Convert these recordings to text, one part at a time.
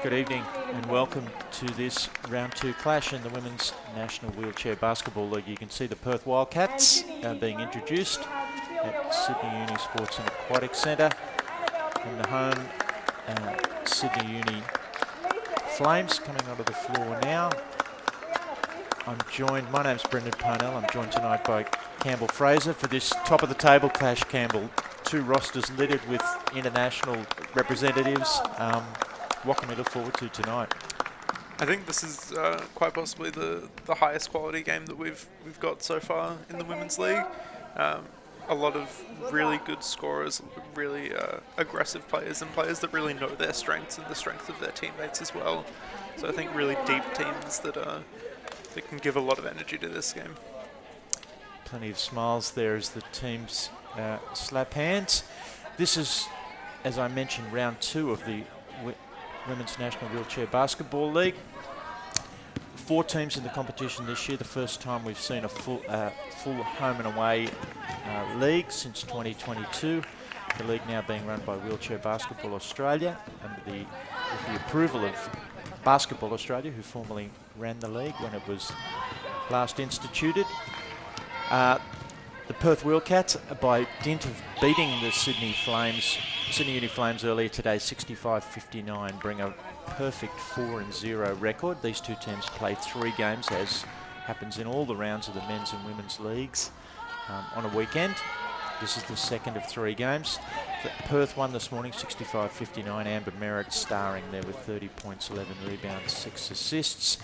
Good evening and welcome to this round 2 clash in the Women's National Wheelchair Basketball League. You can see the Perth Wildcats being introduced at Sydney Uni Sports and Aquatic Centre, and the home Sydney Uni Flames coming onto the floor now. My name's Brendan Parnell. I'm joined tonight by Campbell Fraser for this top of the table clash. Campbell, two rosters littered with international representatives. What can we look forward to tonight? I think this is quite possibly the highest quality game that we've got so far in the Women's League. A lot of really good scorers, really aggressive players, and players that really know their strengths and the strength of their teammates as well. So I think really deep teams that can give a lot of energy to this game. Plenty of smiles there as the teams slap hands. This is, as I mentioned, round 2 of the Women's National Wheelchair Basketball League. 4 teams in the competition this year. The first time we've seen a full home and away league since 2022. The league now being run by Wheelchair Basketball Australia with the approval of Basketball Australia, who formerly ran the league when it was last instituted. The Perth Wheelcats, by dint of beating the Sydney Uni Flames earlier today, 65-59, bring a perfect 4-0 record. These two teams play 3 games, as happens in all the rounds of the men's and women's leagues, on a weekend. This is the second of 3 games. Perth won this morning, 65-59. Amber Merritt starring there with 30 points, 11 rebounds, 6 assists.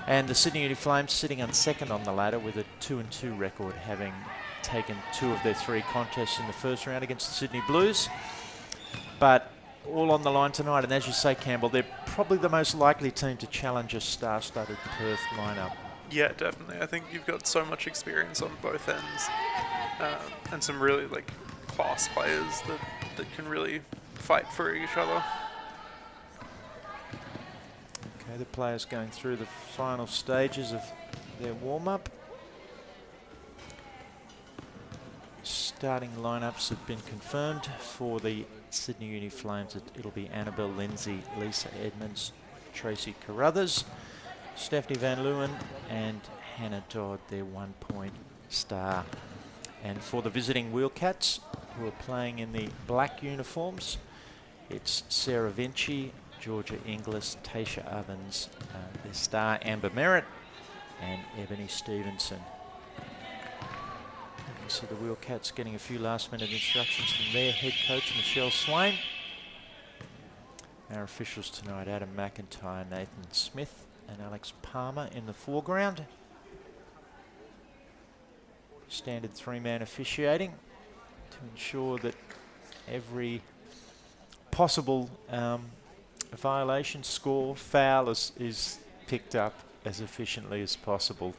And the Sydney Uni Flames sitting on second on the ladder with a 2-2 record, having taken 2 of their 3 contests in the first round against the Sydney Blues. But all on the line tonight, and as you say, Campbell, they're probably the most likely team to challenge a star-studded Perth lineup. Yeah, definitely. I think you've got so much experience on both ends, and some really class players that can really fight for each other. Okay, the players going through the final stages of their warm-up. Starting lineups have been confirmed for the Sydney Uni Flames. It'll be Annabelle Lindsay, Lisa Edmonds, Tracy Carruthers, Stephanie Van Leeuwen and Hannah Dodd, their 1-point star. And for the visiting Wheelcats, who are playing in the black uniforms, it's Sarah Vinci, Georgia Inglis, Tasha Ovens, their star Amber Merritt and Ebony Stevenson. You can see the Wheelcats getting a few last-minute instructions from their head coach, Michelle Swain. Our officials tonight, Adam McIntyre, Nathan Smith and Alex Palmer in the foreground. Standard 3-man officiating to ensure that every possible violation, score, foul is picked up as efficiently as possible.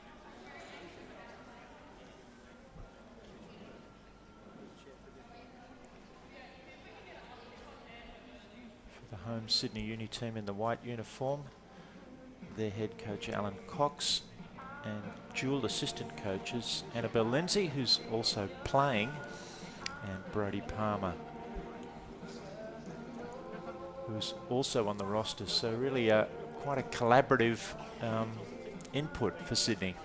For the home Sydney Uni team in the white uniform, their head coach Alan Cox and dual assistant coaches Annabelle Lindsay, who's also playing, and Brodie Palmer, who's also on the roster. So really quite a collaborative input for Sydney.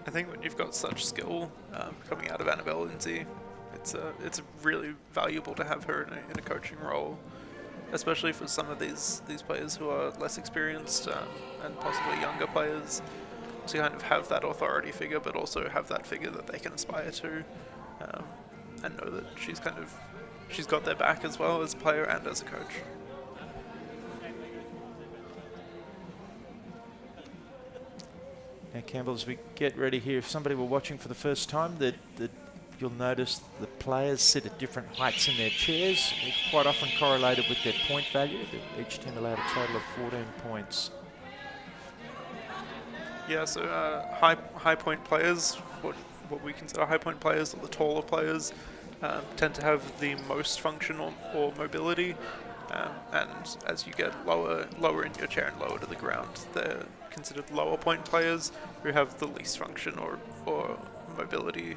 I think when you've got such skill coming out of Annabelle Lindsay, it's really valuable to have her in a coaching role, especially for some of these players who are less experienced and possibly younger players, to kind of have that authority figure, but also have that figure that they can aspire to, and know that she's got their back as well as a player and as a coach. Now, Campbell, as we get ready here, if somebody were watching for the first time, that you'll notice the players sit at different heights in their chairs, quite often correlated with their point value. Each team allowed a total of 14 points. Yeah, so high point players, what we consider high point players, or the taller players, tend to have the most function or mobility, and as you get lower in your chair and lower to the ground, they're considered lower point players who have the least function or mobility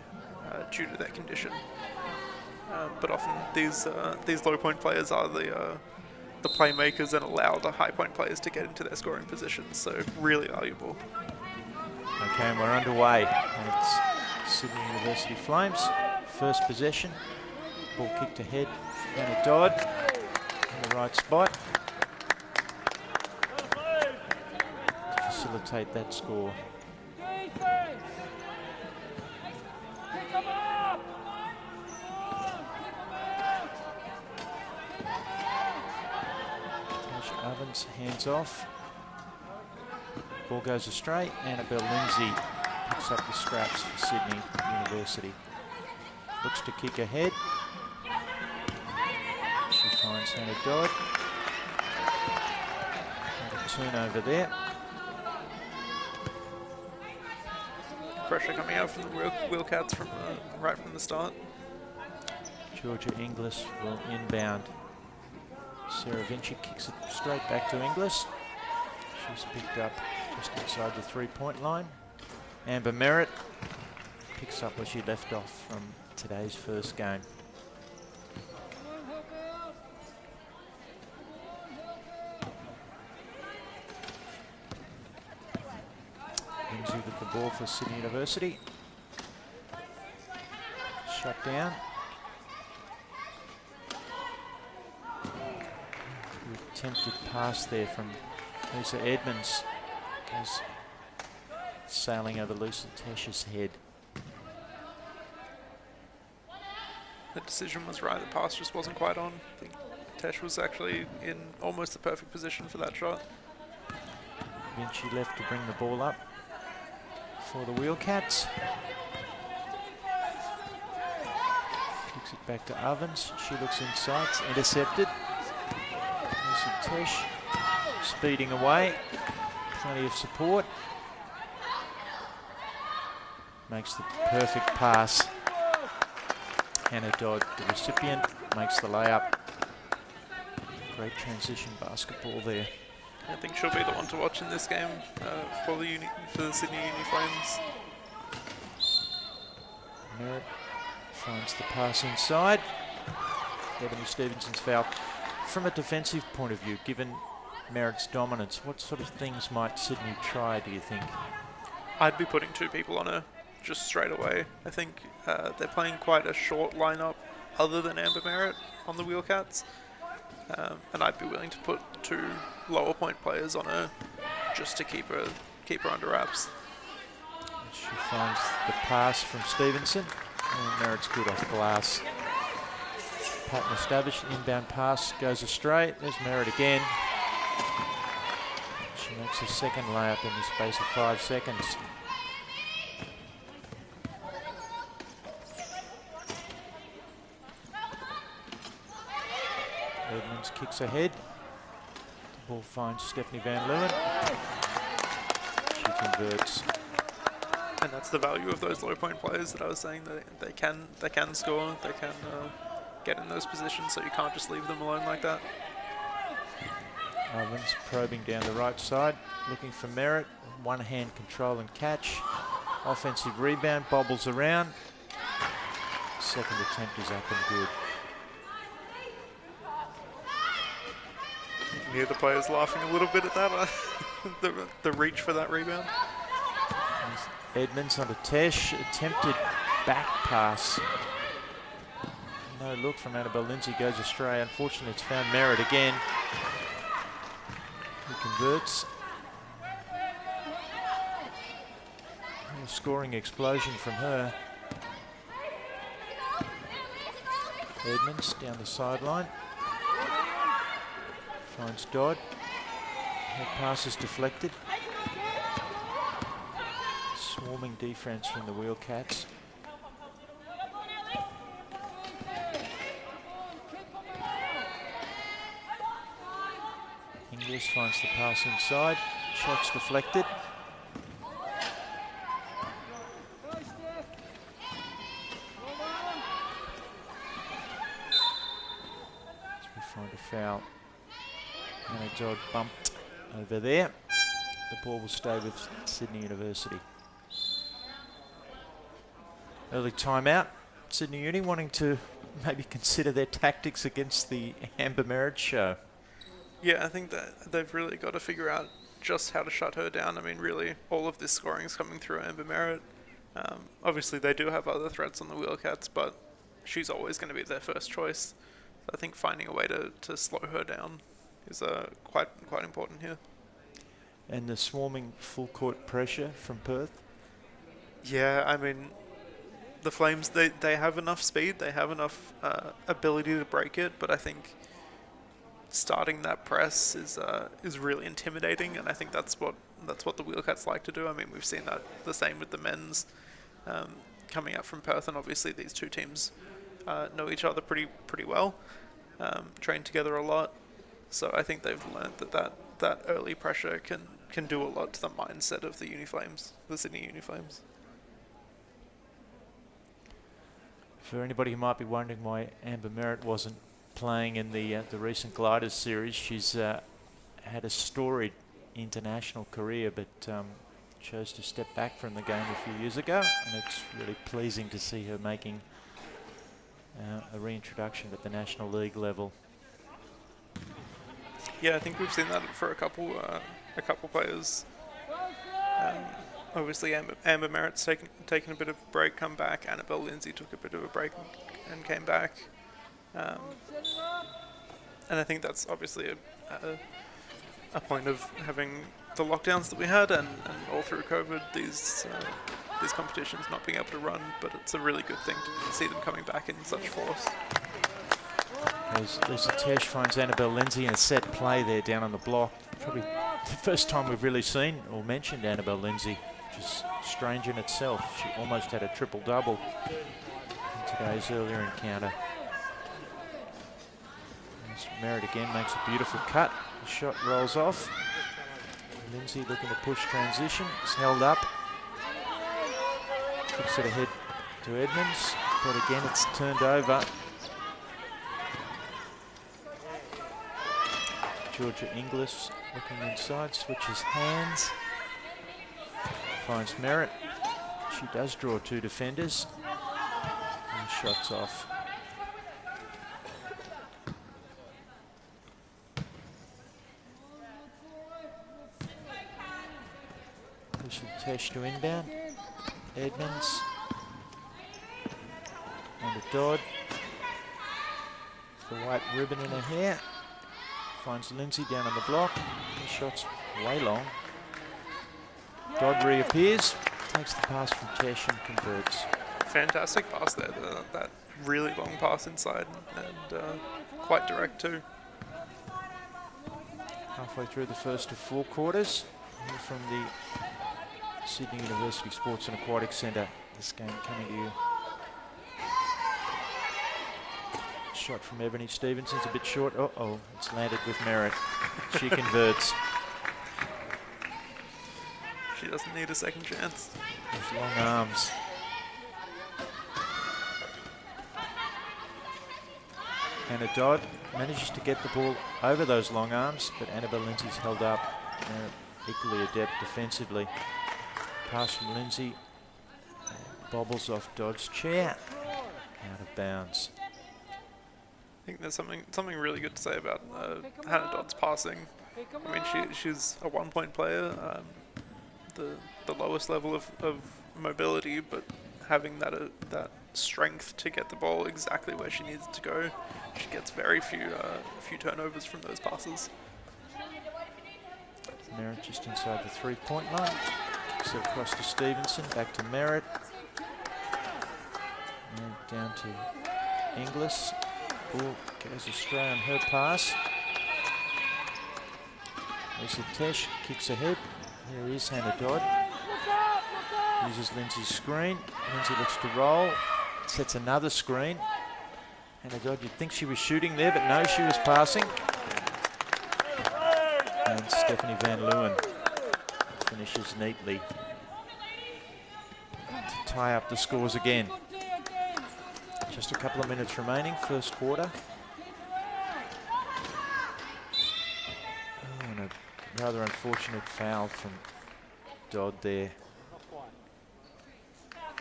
due to their condition. But often these low point players are the playmakers and allow the high point players to get into their scoring positions. So really valuable. Okay, and we're underway. And it's Sydney University Flames. First possession. Ball kicked ahead. Anna Dodd in the right spot to facilitate that score. Ovens hands off. Ball goes astray. Annabelle Lindsay picks up the scraps for Sydney University. Looks to kick ahead. She finds Hannah Dodd. And a turnover there. Pressure coming out from the Wheelcats from right from the start. Georgia Inglis will inbound. Sarah Vinci kicks it straight back to Inglis. She's picked up just inside the three-point line. Amber Merritt picks up where she left off from today's first game. Lindsay with the ball for Sydney University. Shut down. Attempted pass there from Lisa Edmonds. Goes sailing over Lisa Tesh's head. The decision was right. The pass just wasn't quite on. I think Tesh was actually in almost the perfect position for that shot. Vinci left to bring the ball up for the Wheelcats. Kicks it back to Ovens. She looks inside. It's intercepted. Tesh speeding away, plenty of support. Makes the perfect pass. Hannah Dodd, the recipient, makes the layup. Great transition basketball there. I think she'll be the one to watch in this game for the Sydney Uni Flames. Merritt finds the pass inside. Ebony Stevenson's foul. From a defensive point of view, given Merritt's dominance, what sort of things might Sydney try, do you think? I'd be putting two people on her just straight away. I think they're playing quite a short lineup other than Amber Merritt on the Wheelcats. And I'd be willing to put two lower point players on her just to keep her under wraps. She finds the pass from Stevenson, and Merritt's good off glass. Pattern established, inbound pass goes astray. There's Merritt again. She makes her second layup in the space of 5 seconds. Edmonds kicks ahead. The ball finds Stephanie Van Leeuwen. She converts. And that's the value of those low point players that I was saying, that they can score, they can get in those positions, so you can't just leave them alone like that. Ovens probing down the right side, looking for Merritt. One hand control and catch. Offensive rebound, bobbles around. Second attempt is up and good. You can hear the players laughing a little bit at that, the reach for that rebound. Edmonds onto Tesh, attempted back pass. No look from Annabelle Lindsay, goes astray. Unfortunately, it's found Merritt again. He converts. A scoring explosion from her. Edmonds down the sideline. Finds Dodd. Her pass is deflected. Swarming defense from the Wheelcats. Inglis finds the pass inside. Shot's deflected. So we find a foul. And a Dodd bumped over there. The ball will stay with Sydney University. Early timeout. Sydney Uni wanting to maybe consider their tactics against the Amber Merritt show. Yeah, I think that they've really got to figure out just how to shut her down. I mean, really, all of this scoring is coming through Amber Merritt. Obviously, they do have other threats on the Wheelcats, but she's always going to be their first choice. So I think finding a way to slow her down is quite important here. And the swarming full court pressure from Perth. Yeah, I mean, the Flames, they have enough speed, they have enough ability to break it, but I think starting that press is really intimidating, and I think that's what the Wheelcats like to do. I mean, we've seen that the same with the men's coming up from Perth, and obviously these two teams know each other pretty well, train together a lot. So I think they've learned that early pressure can do a lot to the mindset of the Uniflames, the Sydney Uniflames. For anybody who might be wondering why Amber Merritt wasn't playing in the recent Gliders series, she's had a storied international career, but chose to step back from the game a few years ago, and it's really pleasing to see her making a reintroduction at the National League level. Yeah, I think we've seen that for a couple players. Obviously, Amber Merritt's taken a bit of a break, come back. Annabelle Lindsay took a bit of a break and came back. And I think that's obviously a point of having the lockdowns that we had, and all through COVID, these competitions not being able to run. But it's a really good thing to see them coming back in such force. Lisa Tesh finds Annabelle Lindsay in a set play there down on the block. Probably the first time we've really seen or mentioned Annabelle Lindsay, which is strange in itself. She almost had a triple-double in today's earlier encounter. Merritt again makes a beautiful cut. The shot rolls off. Lindsay looking to push transition. It's held up. Kicks it ahead to Edmonds, but again it's turned over. Georgia Inglis looking inside, switches hands. Finds Merritt. She does draw two defenders. And shots off. Tesh to inbound. Edmonds. And a Dodd. The white ribbon in her hair. Finds Lindsay down on the block. The shot's way long. Dodd reappears. Takes the pass from Tesh and converts. Fantastic pass there. That really long pass inside and quite direct too. Halfway through the first of four quarters. Here from the Sydney University Sports and Aquatic Centre. This game coming to you. Shot from Ebony Stevenson's a bit short. Uh-oh, it's landed with Merritt. She converts. She doesn't need a second chance. Those long arms. Hannah Dodd manages to get the ball over those long arms, but Annabelle Lindsay's held up. Merritt equally adept defensively. Pass from Lindsay. Bobbles off Dodd's chair. Out of bounds. I think there's something really good to say about Hannah Dodd's passing. I mean, she's a one-point player, the lowest level of mobility, but having that strength to get the ball exactly where she needs it to go, she gets very few turnovers from those passes. Merritt just inside the three-point line. So across to Stevenson, back to Merritt. And down to Inglis. Ball goes astray on her pass. Lisa Tesh kicks ahead. Here is Hannah Dodd. Uses Lindsay's screen. Lindsay looks to roll. Sets another screen. Hannah Dodd, you'd think she was shooting there, but no, she was passing. And Stephanie Van Leeuwen finishes neatly to tie up the scores again. Just a couple of minutes remaining, first quarter. Oh, and a rather unfortunate foul from Dodd there.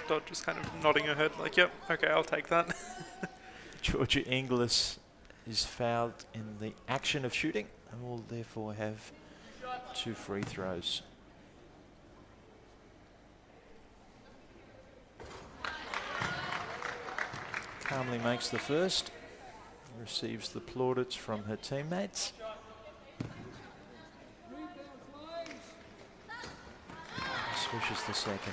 Dodd just kind of nodding her head like, yep, okay, I'll take that. Georgia Inglis is fouled in the action of shooting and will therefore have 2 free throws. Calmly makes the first, receives the plaudits from her teammates. Swishes the second.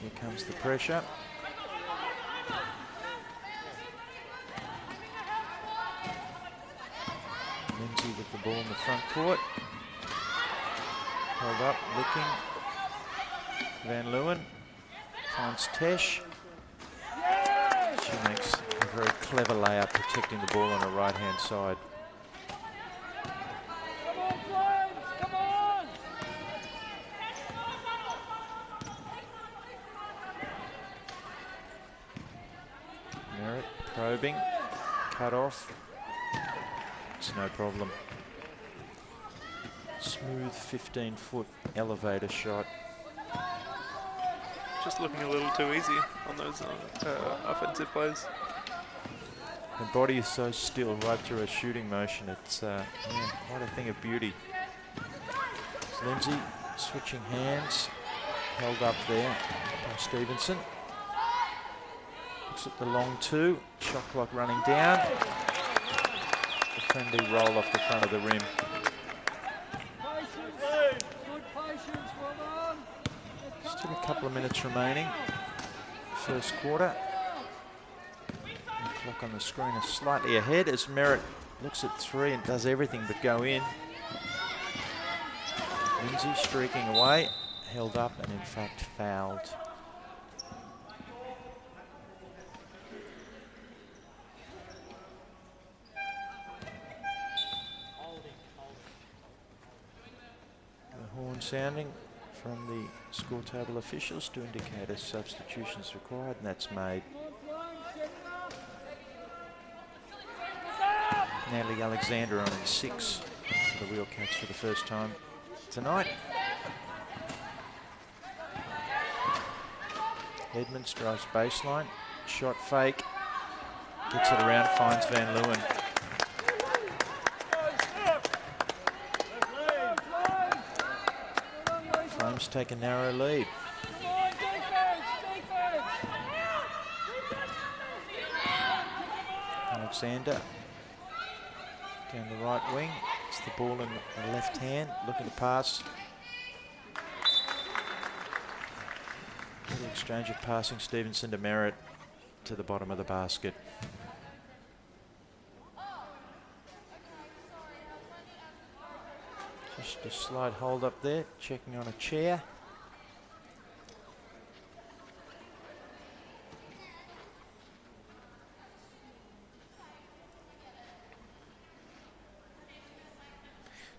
Here comes the pressure. Lindsay with the ball in the front court. Held up, looking. Van Leeuwen finds Tesh. She makes a very clever layup, protecting the ball on her right-hand side. Merritt probing, cut off. It's no problem. Smooth 15-foot elevator shot. Just looking a little too easy on those offensive plays. Her body is so still right through her shooting motion. It's yeah, quite a thing of beauty. It's Lindsay switching hands, held up there by Stevenson. Looks at the long 2, shot clock running down. A friendly roll off the front of the rim. Still a couple of minutes remaining. First quarter. The clock on the screen is slightly ahead as Merritt looks at 3 and does everything but go in. Lindsay streaking away, held up and in fact fouled. The horn sounding from the score table officials to indicate a substitution is required, and that's made. Natalie Alexander on in 6 for the Wheelcats for the first time tonight. Edmonds drives baseline, shot fake, gets it around, finds Van Leeuwen. Flames take a narrow lead. Alexander down the right wing. It's the ball in the left hand, looking to pass. Little exchange of passing, Stevenson to Merritt to the bottom of the basket. Just a slight hold up there, checking on a chair.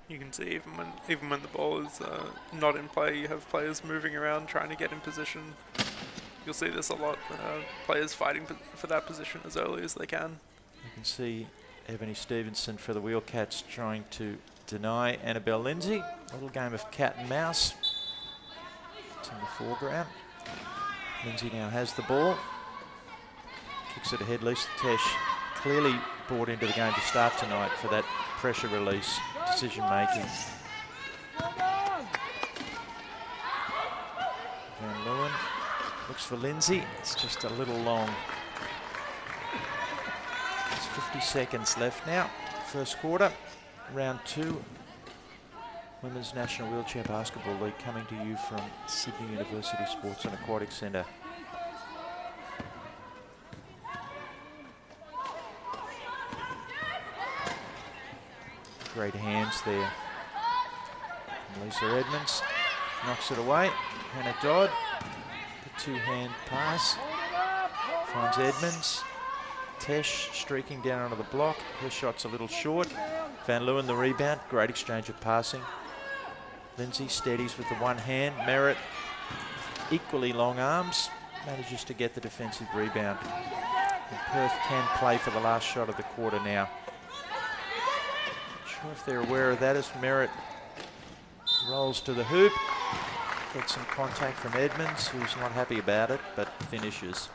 You can see even when the ball is not in play, you have players moving around trying to get in position. You'll see this a lot. Players fighting for that position as early as they can. You can see Ebony Stevenson for the Wheelcats trying to deny Annabelle Lindsay. A little game of cat and mouse. It's in the foreground. Lindsay now has the ball. Kicks it ahead. Lisa Tesh clearly brought into the game to start tonight for that pressure release, decision making. Van Leeuwen looks for Lindsay. It's just a little long. There's 50 seconds left now. First quarter, round 2. Women's National Wheelchair Basketball League coming to you from Sydney University Sports and Aquatic Centre. Great hands there. And Lisa Edmonds knocks it away. Hannah Dodd, the 2-hand pass. Finds Edmonds. Tesh streaking down onto the block. Her shot's a little short. Van Leeuwen the rebound. Great exchange of passing. Lindsay steadies with the one hand. Merritt, equally long arms, manages to get the defensive rebound. And Perth can play for the last shot of the quarter now. Not sure if they're aware of that as Merritt rolls to the hoop. Gets some contact from Edmonds, who's not happy about it, but finishes.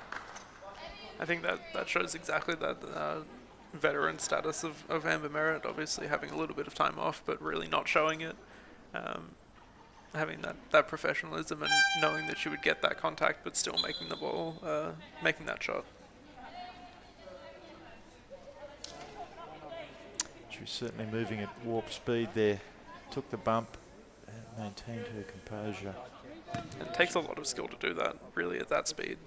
I think that shows exactly that veteran status of Amber Merritt, obviously having a little bit of time off, but really not showing it. Um, Having that professionalism and knowing that she would get that contact, but still making the ball, making that shot. She was certainly moving at warp speed there. Took the bump and maintained her composure. It takes a lot of skill to do that, really, at that speed.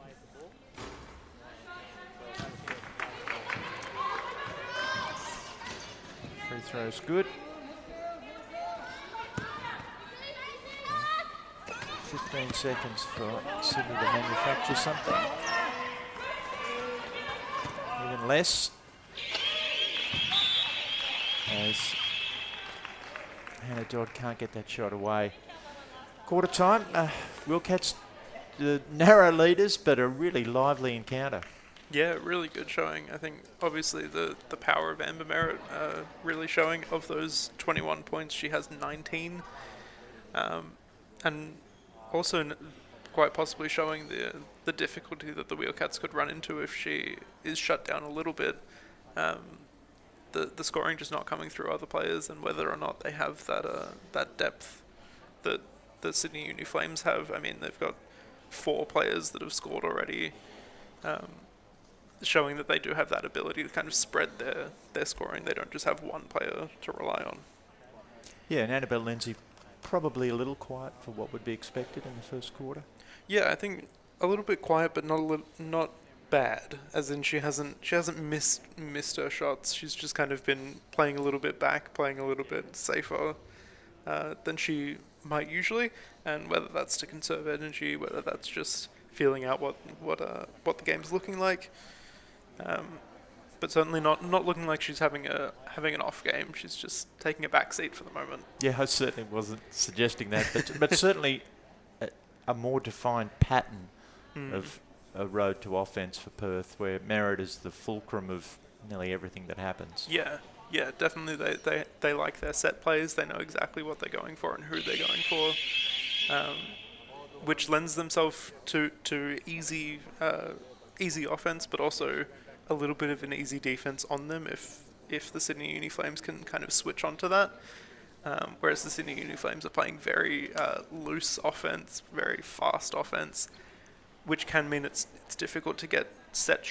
Free throw's good. 15 seconds for Sydney to manufacture something. Even less. As Hannah Dodd can't get that shot away. Quarter time, Wildcats, the narrow leaders, but a really lively encounter. Yeah, really good showing. I think obviously the power of Amber Merritt really showing. Of those 21 points, she has 19. And also quite possibly showing the difficulty that the Wheelcats could run into if she is shut down a little bit. The scoring just not coming through other players, and whether or not they have that depth that the Sydney Uni Flames have. I mean, they've got 4 players that have scored already, showing that they do have that ability to kind of spread their scoring. They don't just have one player to rely on. Yeah, and Annabelle Lindsay probably a little quiet for what would be expected in the first quarter. Yeah, I think a little bit quiet, but not bad. As in, she hasn't missed her shots. She's just kind of been playing a little bit back, playing a little bit safer than she might usually. And whether that's to conserve energy, whether that's just feeling out what the game's looking like. But certainly not looking like she's having an off game. She's just taking a back seat for the moment. Yeah, I certainly wasn't suggesting that, but certainly a more defined pattern of a road to offence for Perth, where Merritt is the fulcrum of nearly everything that happens. Yeah, definitely. They like their set plays. They know exactly what they're going for and who they're going for, which lends themselves to easy offense, but also a little bit of an easy defense on them if the Sydney Uni Flames can kind of switch onto that. Whereas the Sydney Uni Flames are playing very loose offense, very fast offense, which can mean it's difficult to get set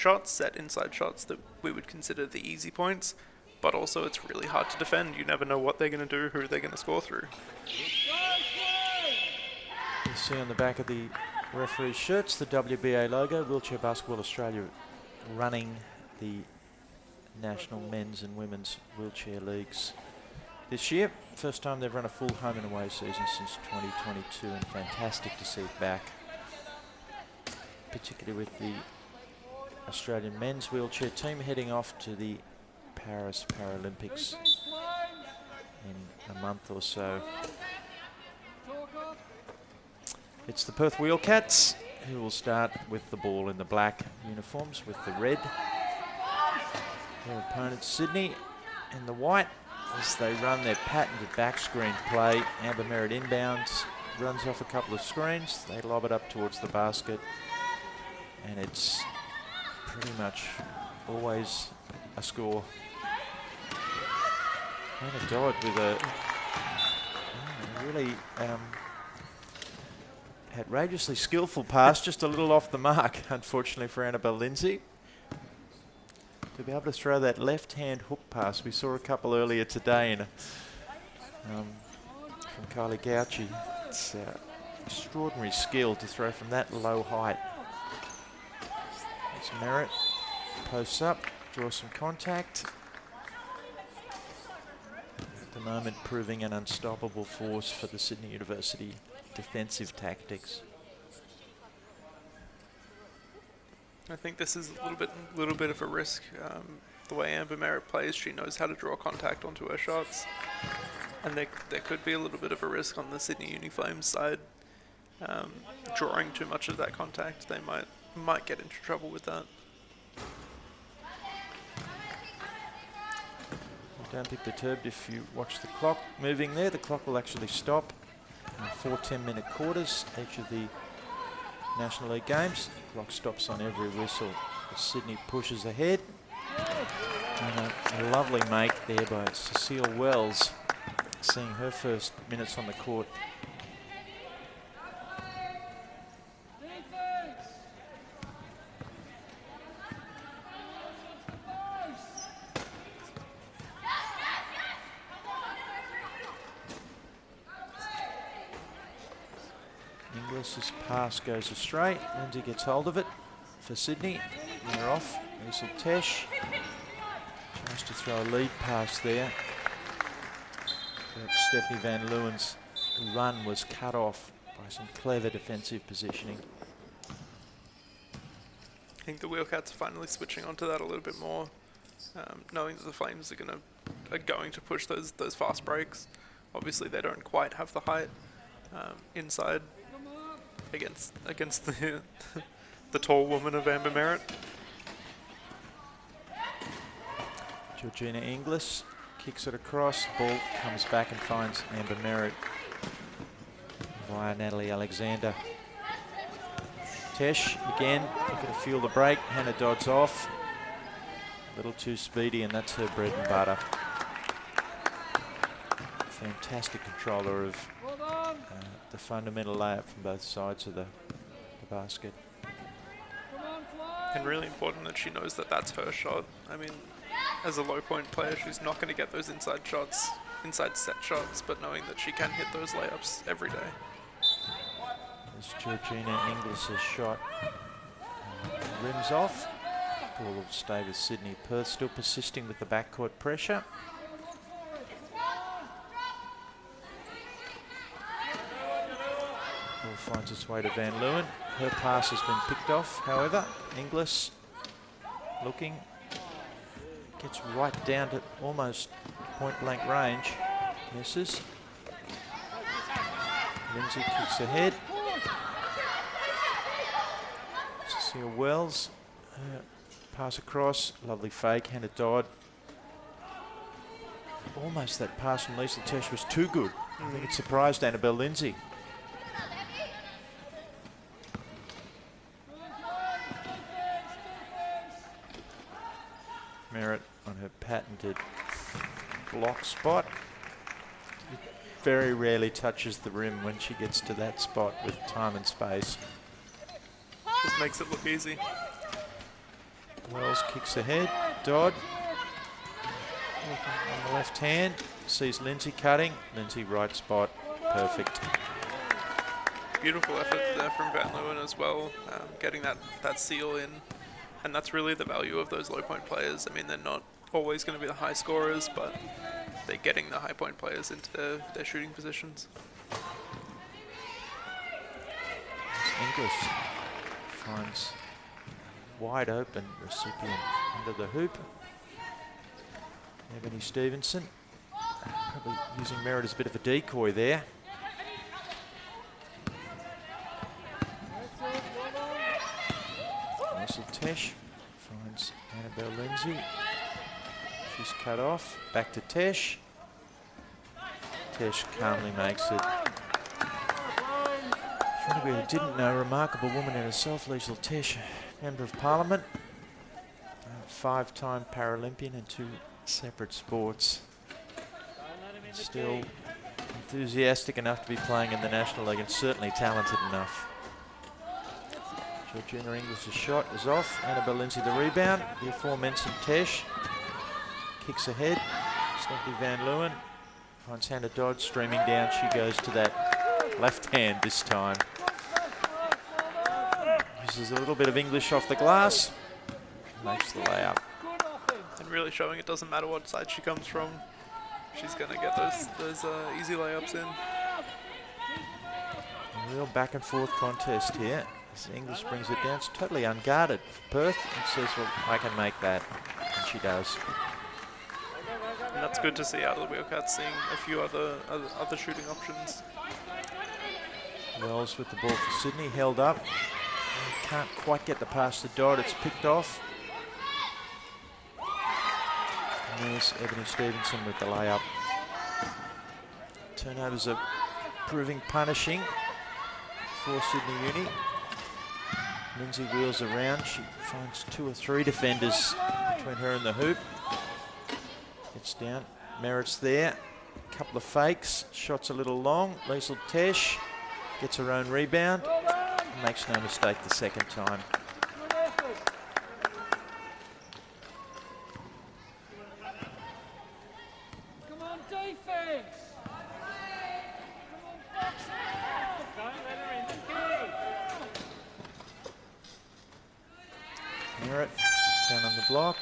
inside shots that we would consider the easy points, but also it's really hard to defend. You never know what they're going to do, who they're going to score through. You see on the back of the referee's shirts the WBA logo, Wheelchair Basketball Australia running the National Men's and Women's Wheelchair Leagues this year. First time they've run a full home and away season since 2022, and fantastic to see it back, particularly with the Australian men's wheelchair team heading off to the Paris Paralympics in a month or so. It's the Perth Wheelcats who will start with the ball in the black uniforms with the red. Their opponent Sydney in the white as they run their patented back screen play. Amber Merritt inbounds, runs off a couple of screens. They lob it up towards the basket, and it's pretty much always a score. Hannah Dodd with a really outrageously skillful pass, just a little off the mark, unfortunately for Annabelle Lindsay. To be able to throw that left-hand hook pass, we saw a couple earlier today from Kylie Gauchi. It's extraordinary skill to throw from that low height. It's Merritt, posts up, draws some contact. At the moment proving an unstoppable force for the Sydney University defensive tactics. I think this is a little bit of a risk. The way Amber Merritt plays, she knows how to draw contact onto her shots, and there could be a little bit of a risk on the Sydney Uni Flames side. Drawing too much of that contact, they might get into trouble with that. Don't be perturbed if you watch the clock moving there. The clock will actually stop in 4 10-minute quarters. Each of the National League games. Clock stops on every whistle as Sydney pushes ahead. And a lovely make there by Cecile Wells, seeing her first minutes on the court. Inglis's pass goes astray. Lindsay gets hold of it for Sydney. They're off. There's Tesh. Tries to throw a lead pass there. But Stephanie Van Leeuwen's run was cut off by some clever defensive positioning. I think the Wheelcats are finally switching onto that a little bit more, knowing that the Flames are going to push those fast breaks. Obviously, they don't quite have the height inside against the the tall woman of Amber Merritt. Georgina Inglis kicks it across. Ball comes back and finds Amber Merritt via Natalie Alexander. Tesh again, looking to feel the break. Hannah Dodd's off. A little too speedy, and that's her bread and butter. Fantastic controller of the fundamental layup from both sides of the basket. And really important that she knows that that's her shot. I mean, as a low point player, she's not going to get those inside set shots, but knowing that she can hit those layups every day. As Georgina Inglis' shot rims off. Ball will stay with Sydney. Perth still persisting with the backcourt pressure. Ball finds its way to Van Leeuwen. Her pass has been picked off, however. Inglis looking. Gets right down to almost point-blank range. Misses. Lindsay kicks ahead. Cecile Wells. Pass across. Lovely fake. Hannah Dodd. Almost that pass from Lisa Tesh was too good. I think it surprised Annabelle Lindsay. Merritt on her patented block spot. It very rarely touches the rim when she gets to that spot with time and space. Just makes it look easy. Wells kicks ahead. Dodd on the left hand. Sees Lindsay cutting. Lindsay right spot. Perfect. Beautiful effort there from Van Leeuwen as well, getting that seal in. And that's really the value of those low point players. I mean, they're not always going to be the high scorers, but they're getting the high point players into their shooting positions. Inglis finds wide open recipient under the hoop. Ebony Stevenson probably using Merritt as a bit of a decoy there. Tesh finds Annabelle Lindsay. She's cut off. Back to Tesh. Tesh calmly makes it. For anybody who didn't know, remarkable woman in herself, Liesl Tesh, Member of Parliament, 5-time Paralympian in 2 separate sports. Still enthusiastic enough to be playing in the National League and certainly talented enough. Georgina Inglis' shot is off. Annabelle Lindsay the rebound. The aforementioned Tesh kicks ahead. Stephanie Van Leeuwen finds Hannah Dodd streaming down. She goes to that left hand this time. Uses a little bit of English off the glass. Makes the layup. And really showing it doesn't matter what side she comes from. She's going to get those easy layups in. A real back and forth contest here. As Inglis brings it down, it's totally unguarded for Perth and says, well, I can make that. And she does. And that's good to see out of the Wheelcats, seeing a few other shooting options. Wells with the ball for Sydney, held up. Can't quite get the pass to Dodd, it's picked off. And there's Ebony Stevenson with the layup. Turnovers are proving punishing for Sydney Uni. Lindsay wheels around. She finds 2 or 3 defenders between her and the hoop. Gets down. Merritt's there. Couple of fakes. Shots a little long. Liesl Tesh gets her own rebound. Makes no mistake the second time. Come on, defense! Come on, box it! Don't let her in the key! Merritt down on the block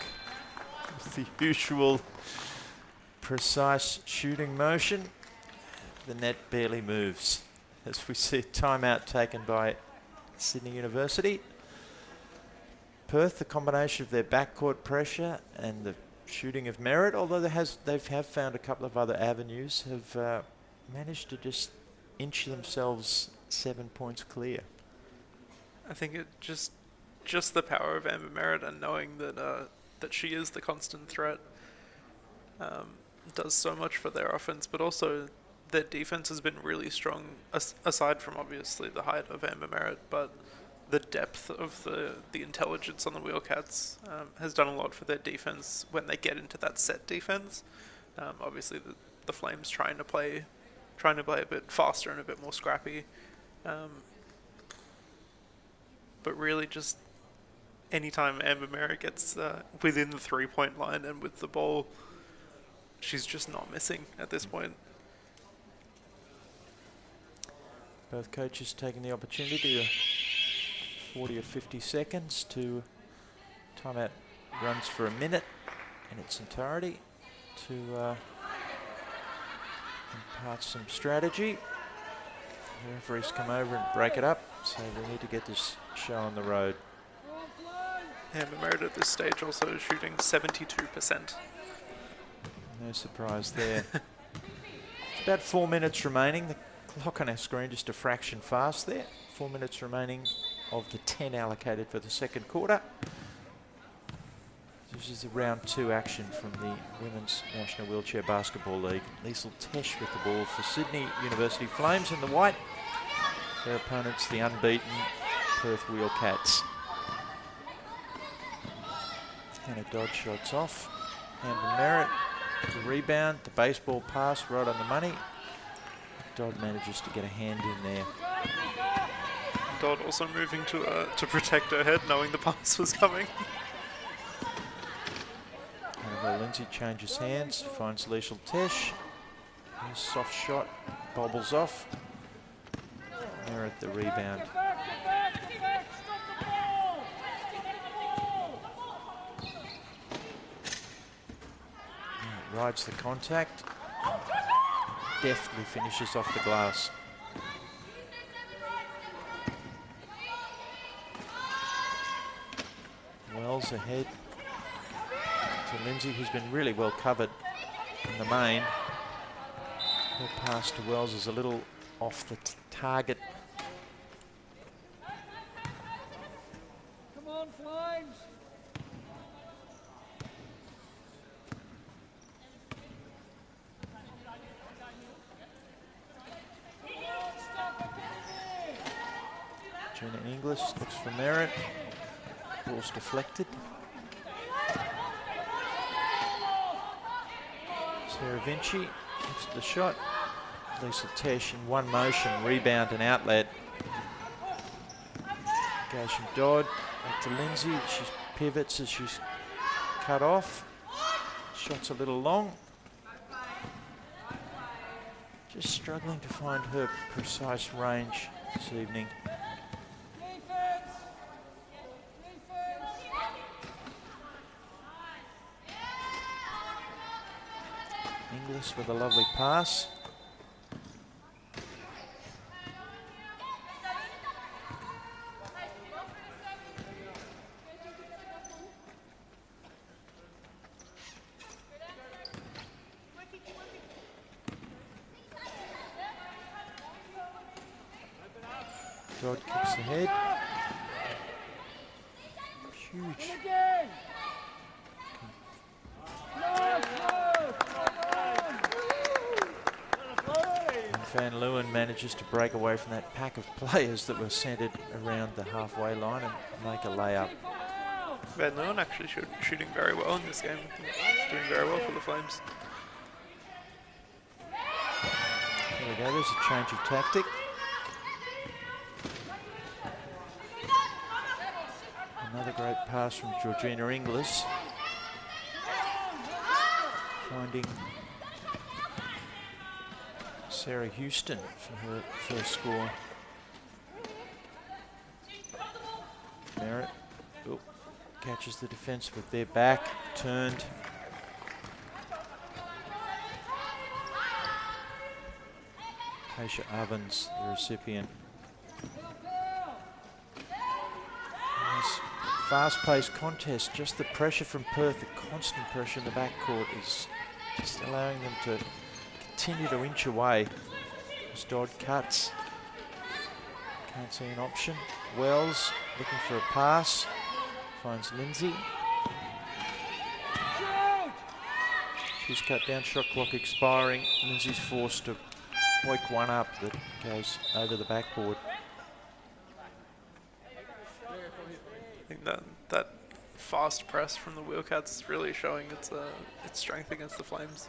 with the usual precise shooting motion. The net barely moves as we see a timeout taken by Sydney University. Perth, the combination of their backcourt pressure and the shooting of Merritt, although they have found a couple of other avenues, have managed to just inch themselves 7 points clear. I think it just the power of Amber Merritt and knowing that that she is the constant threat does so much for their offense, but also their defense has been really strong, aside from obviously the height of Amber Merritt, but the depth of the intelligence on the Wheelcats has done a lot for their defense when they get into that set defense. Obviously the Flames trying to play a bit faster and a bit more scrappy, but really just anytime Amber Merritt gets within the 3-point line and with the ball, she's just not missing at this point. Both coaches taking the opportunity, 40 or 50 seconds to timeout runs for a minute in its entirety to impart some strategy. The referees come over and break it up, so we need to get this show on the road. Amber Merritt at this stage also shooting 72%. No surprise there. It's about 4 minutes remaining. The clock on our screen just a fraction fast there. 4 minutes remaining of the 10 allocated for the second quarter. This is the round 2 action from the Women's National Wheelchair Basketball League. Liesl Tesh with the ball for Sydney University Flames in the white. Their opponents, the unbeaten Perth Wheelcats. Hannah Dodd shots off. Amber Merritt, the rebound, the baseball pass right on the money. Dodd manages to get a hand in there. Dodd also moving to protect her head, knowing the pass was coming. Annabelle Lindsay changes hands, finds Liesl Tesh. A soft shot, bobbles off. Merritt the rebound. Rides the contact. Deftly finishes off the glass. Wells ahead to Lindsay, who's been really well covered in the main. Her pass to Wells is a little off the target. Come on, Flames! Gina Inglis looks for Merritt. Ball's deflected. Sarah Vinci gets the shot. Liesl Tesh in one motion, rebound and outlet. Goes from Dodd back to Lindsay. She pivots as she's cut off. Shot's a little long. Just struggling to find her precise range this evening. Inglis with a lovely pass. Dodd kicks ahead. Huge. Van Leeuwen manages to break away from that pack of players that were centered around the halfway line and make a layup. Van Leeuwen actually shooting very well in this game. Doing very well for the Flames. There we go, there's a change of tactic. Another great pass from Georgina Inglis. Finding Sarah Houston for her first score. Merritt catches the defence with their back turned. Keisha Ovens, the recipient. This fast-paced contest, just the pressure from Perth, the constant pressure in the backcourt is just allowing them to continue to inch away as Dodd cuts. Can't see an option. Wells looking for a pass. Finds Lindsay. She's cut down, shot clock expiring. Lindsay's forced to wake one up that goes over the backboard. I think that fast press from the Wheelcats is really showing its strength against the Flames.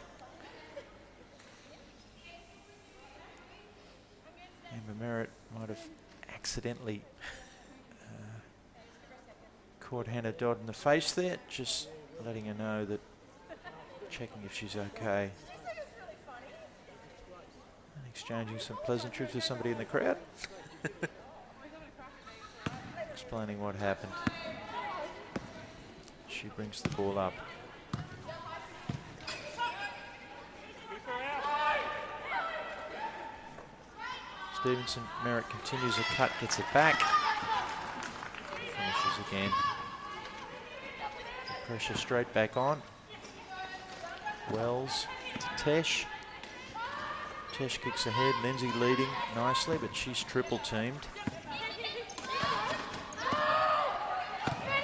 Amber Merritt might have accidentally caught Hannah Dodd in the face there, just letting her know that, checking if she's okay. And exchanging some pleasantries with somebody in the crowd. Explaining what happened. She brings the ball up. Stevenson, Merritt continues a cut, gets it back. Finishes again. The pressure straight back on. Wells to Tesh. Tesh kicks ahead, Lindsay leading nicely, but she's triple teamed.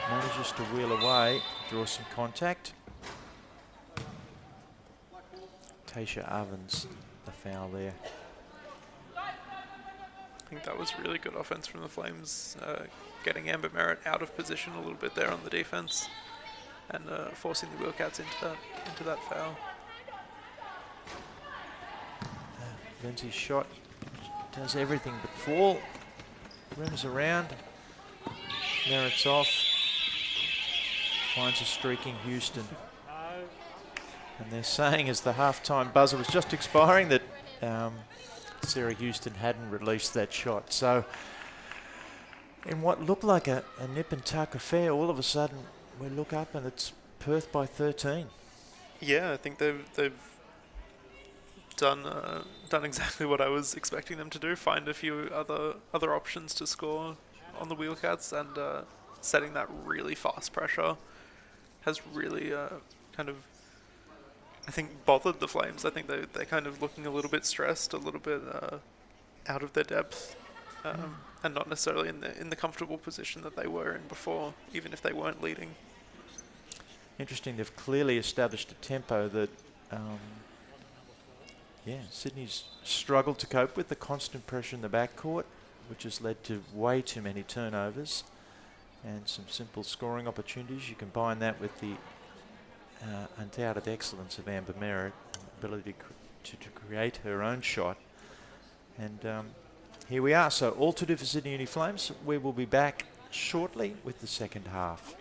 Manages to wheel away, draw some contact. Tasha Ovens, the foul there. I think that was really good offense from the Flames, getting Amber Merritt out of position a little bit there on the defense, and forcing the Wheelcats into that foul. Lindsay's shot does everything but fall. Rims around. Merritt's off. Finds a streaking Houston. And they're saying as the halftime buzzer was just expiring that Sarah Houston hadn't released that shot. So in what looked like a nip and tuck affair, all of a sudden we look up and it's Perth by 13. Yeah, I think they've done exactly what I was expecting them to do. Find a few other options to score on the Wheelcats, and setting that really fast pressure has really kind of, I think, bothered the Flames. I think they're kind of looking a little bit stressed, a little bit out of their depth, and not necessarily in the comfortable position that they were in before, even if they weren't leading. Interesting, they've clearly established a tempo that Sydney's struggled to cope with, the constant pressure in the backcourt, which has led to way too many turnovers and some simple scoring opportunities. You combine that with the undoubted excellence of Amber Merritt, ability to create her own shot. And here we are. So all to do for Sydney Uni Flames. We will be back shortly with the second half.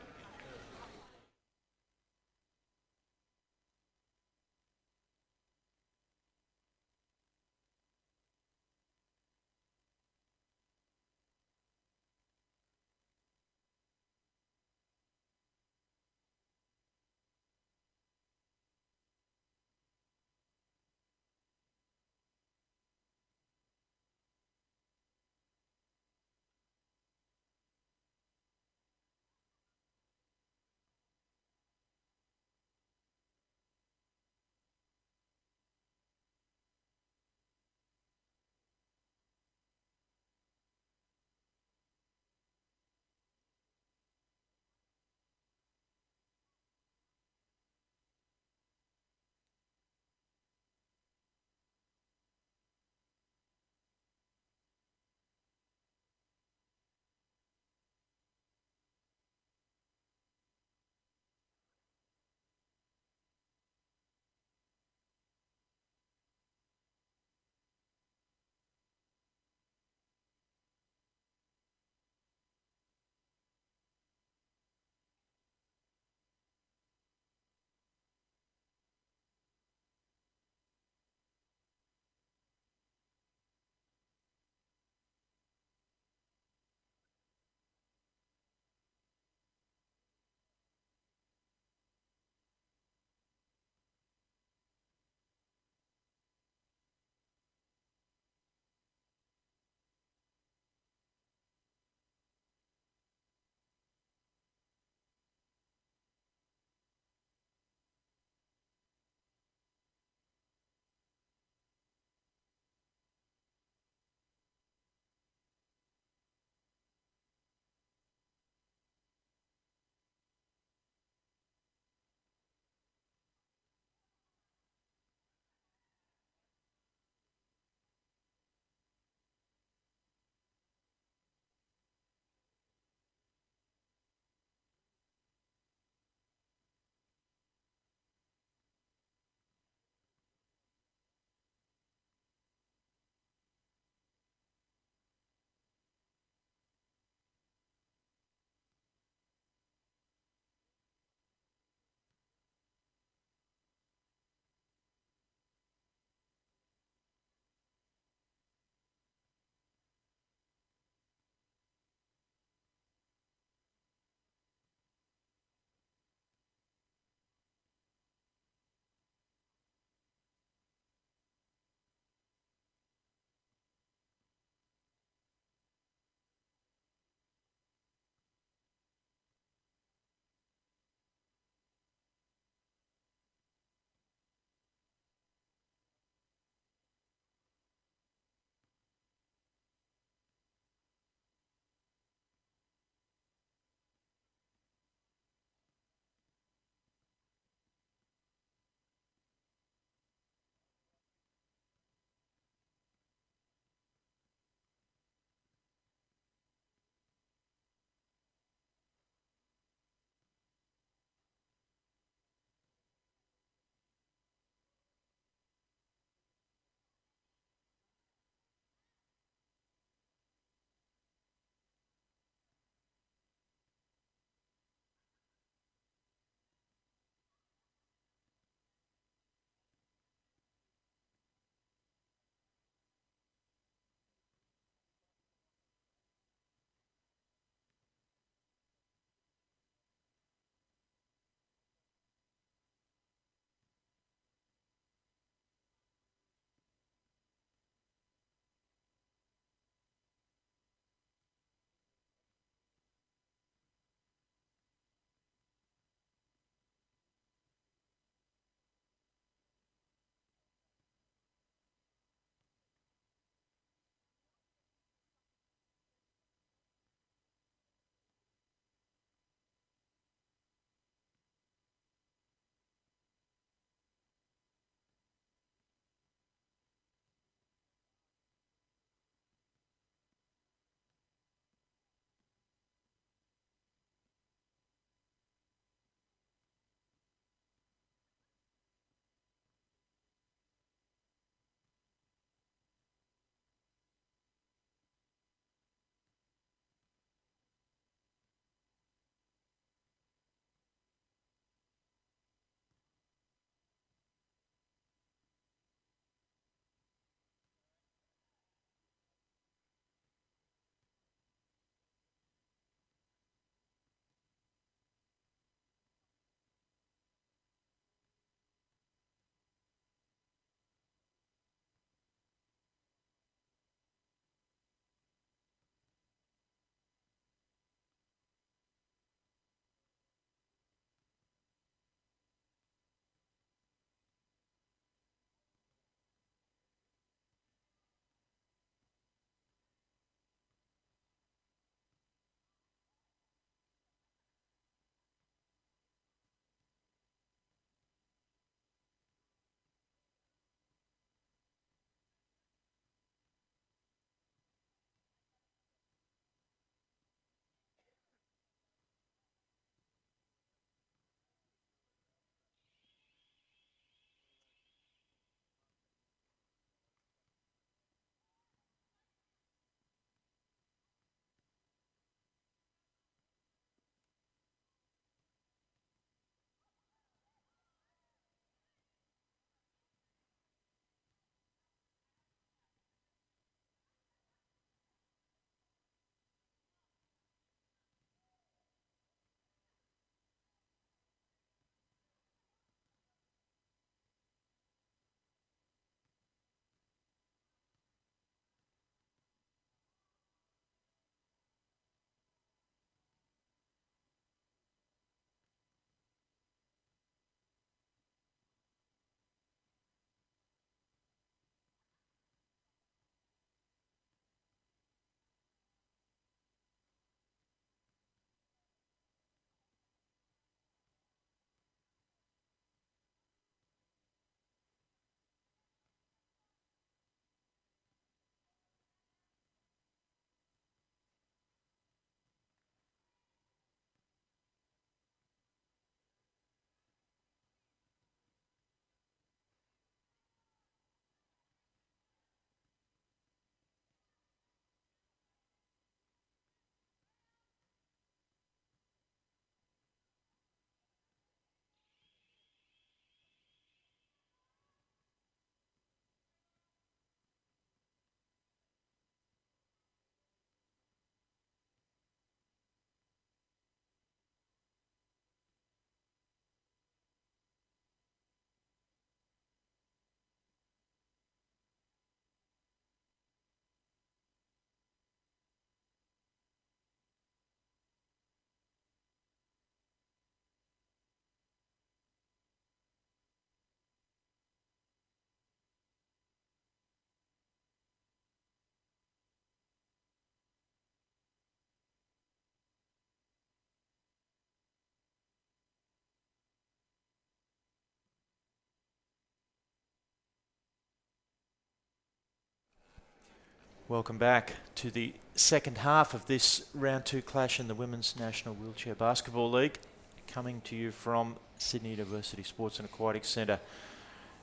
Welcome back to the second half of this round 2 clash in the Women's National Wheelchair Basketball League, coming to you from Sydney University Sports and Aquatic Centre.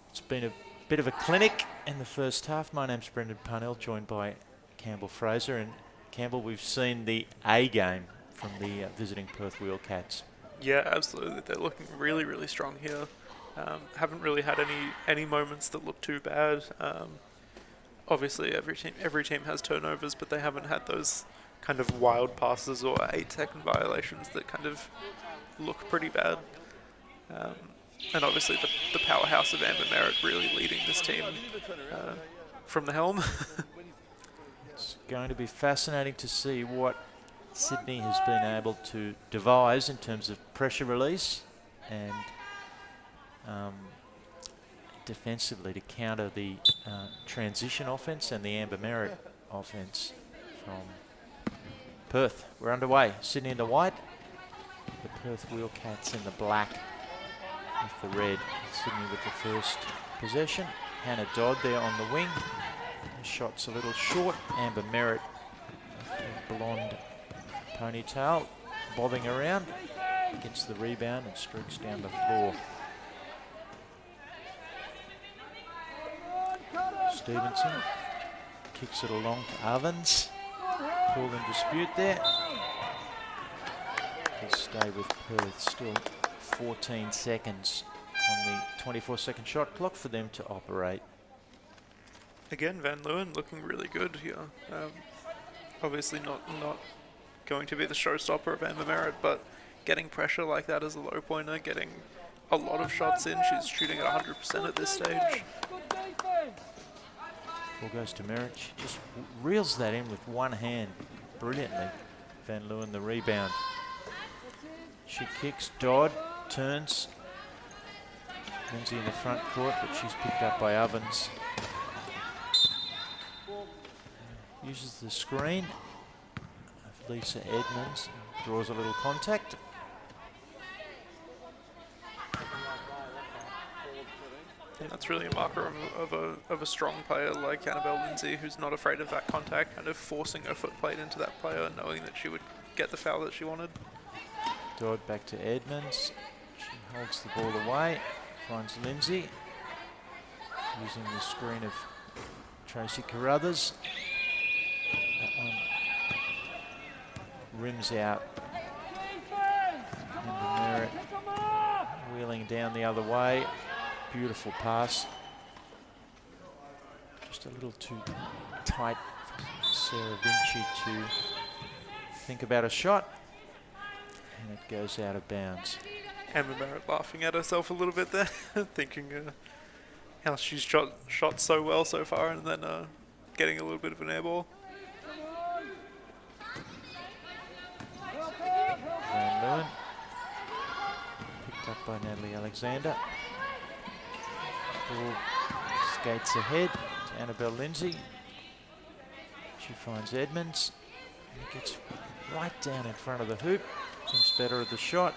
It's been a bit of a clinic in the first half. My name's Brendan Parnell, joined by Campbell Fraser. And Campbell, we've seen the A game from the visiting Perth Wheelcats. Yeah, absolutely. They're looking really, really strong here. Haven't really had any moments that look too bad. Obviously, every team has turnovers, but they haven't had those kind of wild passes or 8-second violations that kind of look pretty bad. And obviously, the powerhouse of Amber Merritt really leading this team from the helm. It's going to be fascinating to see what Sydney has been able to devise in terms of pressure release and defensively to counter the transition offense and the Amber Merritt offense from Perth. We're underway. Sydney in the white, the Perth Wheelcats in the black with the red. Sydney with the first possession. Hannah Dodd there on the wing. The shot's a little short. Amber Merritt with the blonde ponytail bobbing around, gets the rebound and streaks down the floor. Stevenson kicks it along to Ovens. Call in dispute there. He'll stay with Perth. Still 14 seconds on the 24-second shot clock for them to operate. Again, Van Leeuwen looking really good here. Obviously not going to be the showstopper of Amber Merritt, but getting pressure like that as a low pointer, getting a lot of shots in. She's shooting at 100% at this stage. Ball goes to Merritt. She just reels that in with one hand brilliantly. Van Leeuwen the rebound. She kicks. Dodd turns. Lindsay in the front court, but she's picked up by Ovens. Uses the screen of Lisa Edmonds. Draws a little contact. And that's really a marker of a strong player like Annabelle Lindsay, who's not afraid of that contact, kind of forcing her foot plate into that player, knowing that she would get the foul that she wanted. Dodd back to Edmonds. She holds the ball away, finds Lindsay, using the screen of Tracy Carruthers. That one rims out. Amber Merritt wheeling down the other way. Beautiful pass. Just a little too tight for Sarah Vinci to think about a shot. And it goes out of bounds. Amber Merritt laughing at herself a little bit there, thinking how she's shot so well so far, and then getting a little bit of an air ball. Van Leeuwen, picked up by Natalie Alexander. Ball skates ahead to Annabelle Lindsay. She finds Edmonds. He gets right down in front of the hoop. Thinks better of the shot.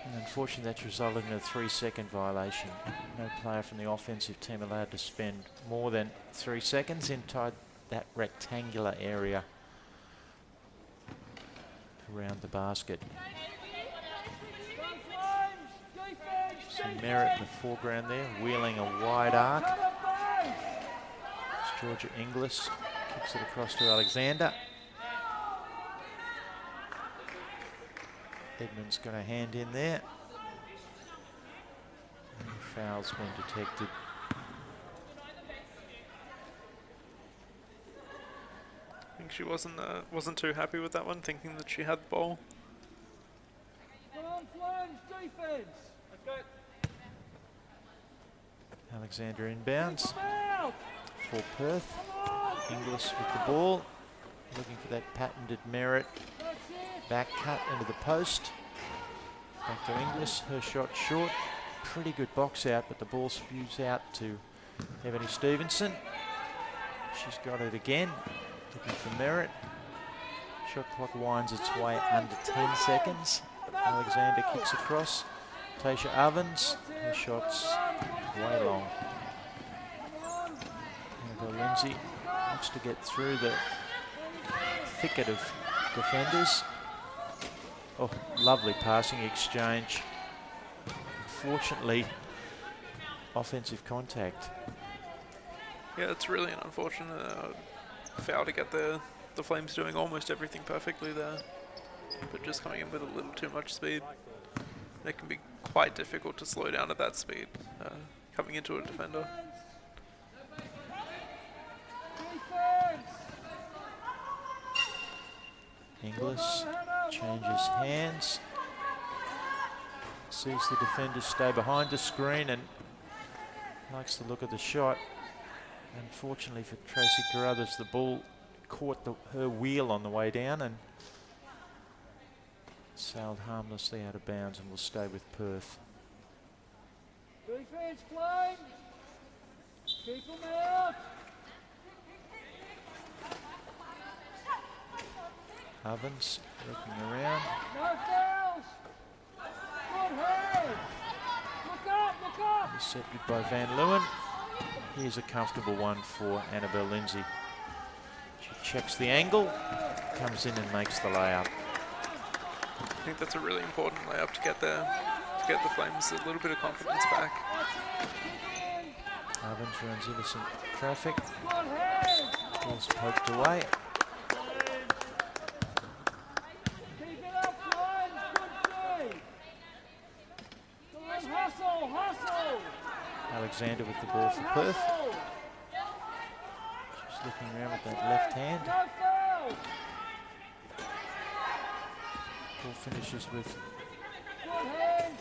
And unfortunately that's resulted in a 3-second violation. No player from the offensive team allowed to spend more than 3 seconds inside that rectangular area around the basket. See Merritt in the foreground there, wheeling a wide arc. It's Georgia Inglis, kicks it across to Alexander. Edmonds got a hand in there. And the foul's been detected. I think she wasn't too happy with that one, thinking that she had the ball. Alexander inbounds for Perth. Inglis with the ball, looking for that patented Merritt back cut into the post. Back to Inglis, her shot short. Pretty good box out, but the ball spews out to Ebony Stevenson. She's got it again, looking for Merritt. Shot clock winds its way under 10 seconds. Alexander kicks across. Tasha Ovens, her shot's way long. Annabelle Lindsay Looks to get through the thicket of defenders. Oh, lovely passing exchange. Unfortunately, offensive contact. Yeah, it's really an unfortunate foul to get the Flames doing almost everything perfectly there, but just coming in with a little too much speed. It can be quite difficult to slow down at that speed, coming into a defender. Inglis changes hands. Sees the defenders stay behind the screen and likes the look of the shot. Unfortunately for Tracy Carruthers, the ball caught her wheel on the way down and sailed harmlessly out of bounds and will stay with Perth. Defense, Flames. Keep them out. Ovens looking around. No fouls. Good head. Look up, look up. Intercepted by Van Leeuwen. Here's a comfortable one for Annabelle Lindsay. She checks the angle, comes in and makes the layup. I think that's a really important layup to get the Flames a little bit of confidence back. Ovens runs into some traffic. Good head. Ball's poked away. Keep it up, Flames. Good D. Come on, hustle, hustle. Alexander with the ball for Perth. Hustle. She's looking around with that left hand. No foul. Ball finishes with Good hands.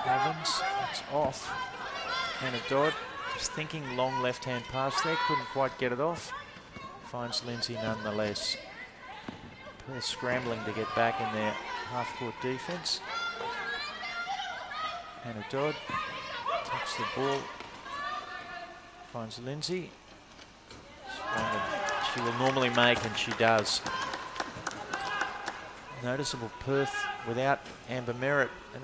Ovens. It's off. Hannah Dodd just thinking long left hand pass there. Couldn't quite get it off. Finds Lindsay nonetheless. Perth scrambling to get back in their half-court defence. Hannah Dodd takes the ball. Finds Lindsay. One that she will normally make, and she does. Noticeable Perth without Amber Merritt, and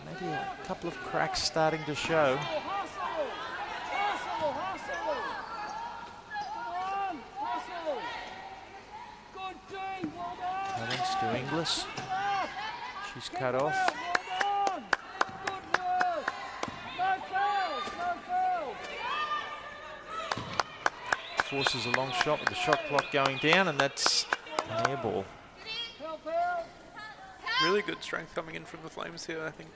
maybe a couple of cracks starting to show. Hustle. Hustle, hustle. Come on, hustle. Good D. Well done. Thanks to Inglis. Up. She's Keep cut it off. up. Well done. Good work. No fouls, no fouls. Forces a long shot with the shot clock going down, and that's an air ball. Help out. Really good strength coming in from the Flames here. I think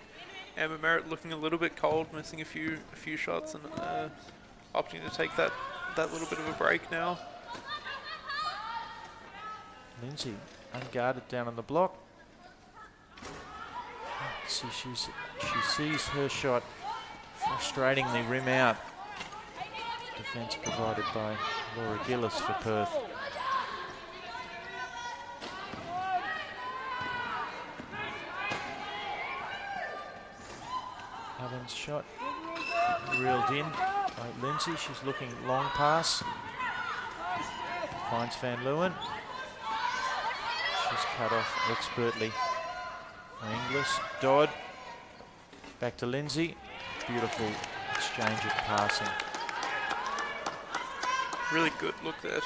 Amber Merritt looking a little bit cold, missing a few shots, and opting to take that little bit of a break now. Lindsay unguarded down on the block. See, she sees her shot frustratingly rim out. Defence provided by Laura Gillis for Perth. Ovens shot reeled in by Lindsay. She's looking long pass. Finds Van Leeuwen. She's cut off expertly by Inglis. Dodd. Back to Lindsay. Beautiful exchange of passing. Really good look there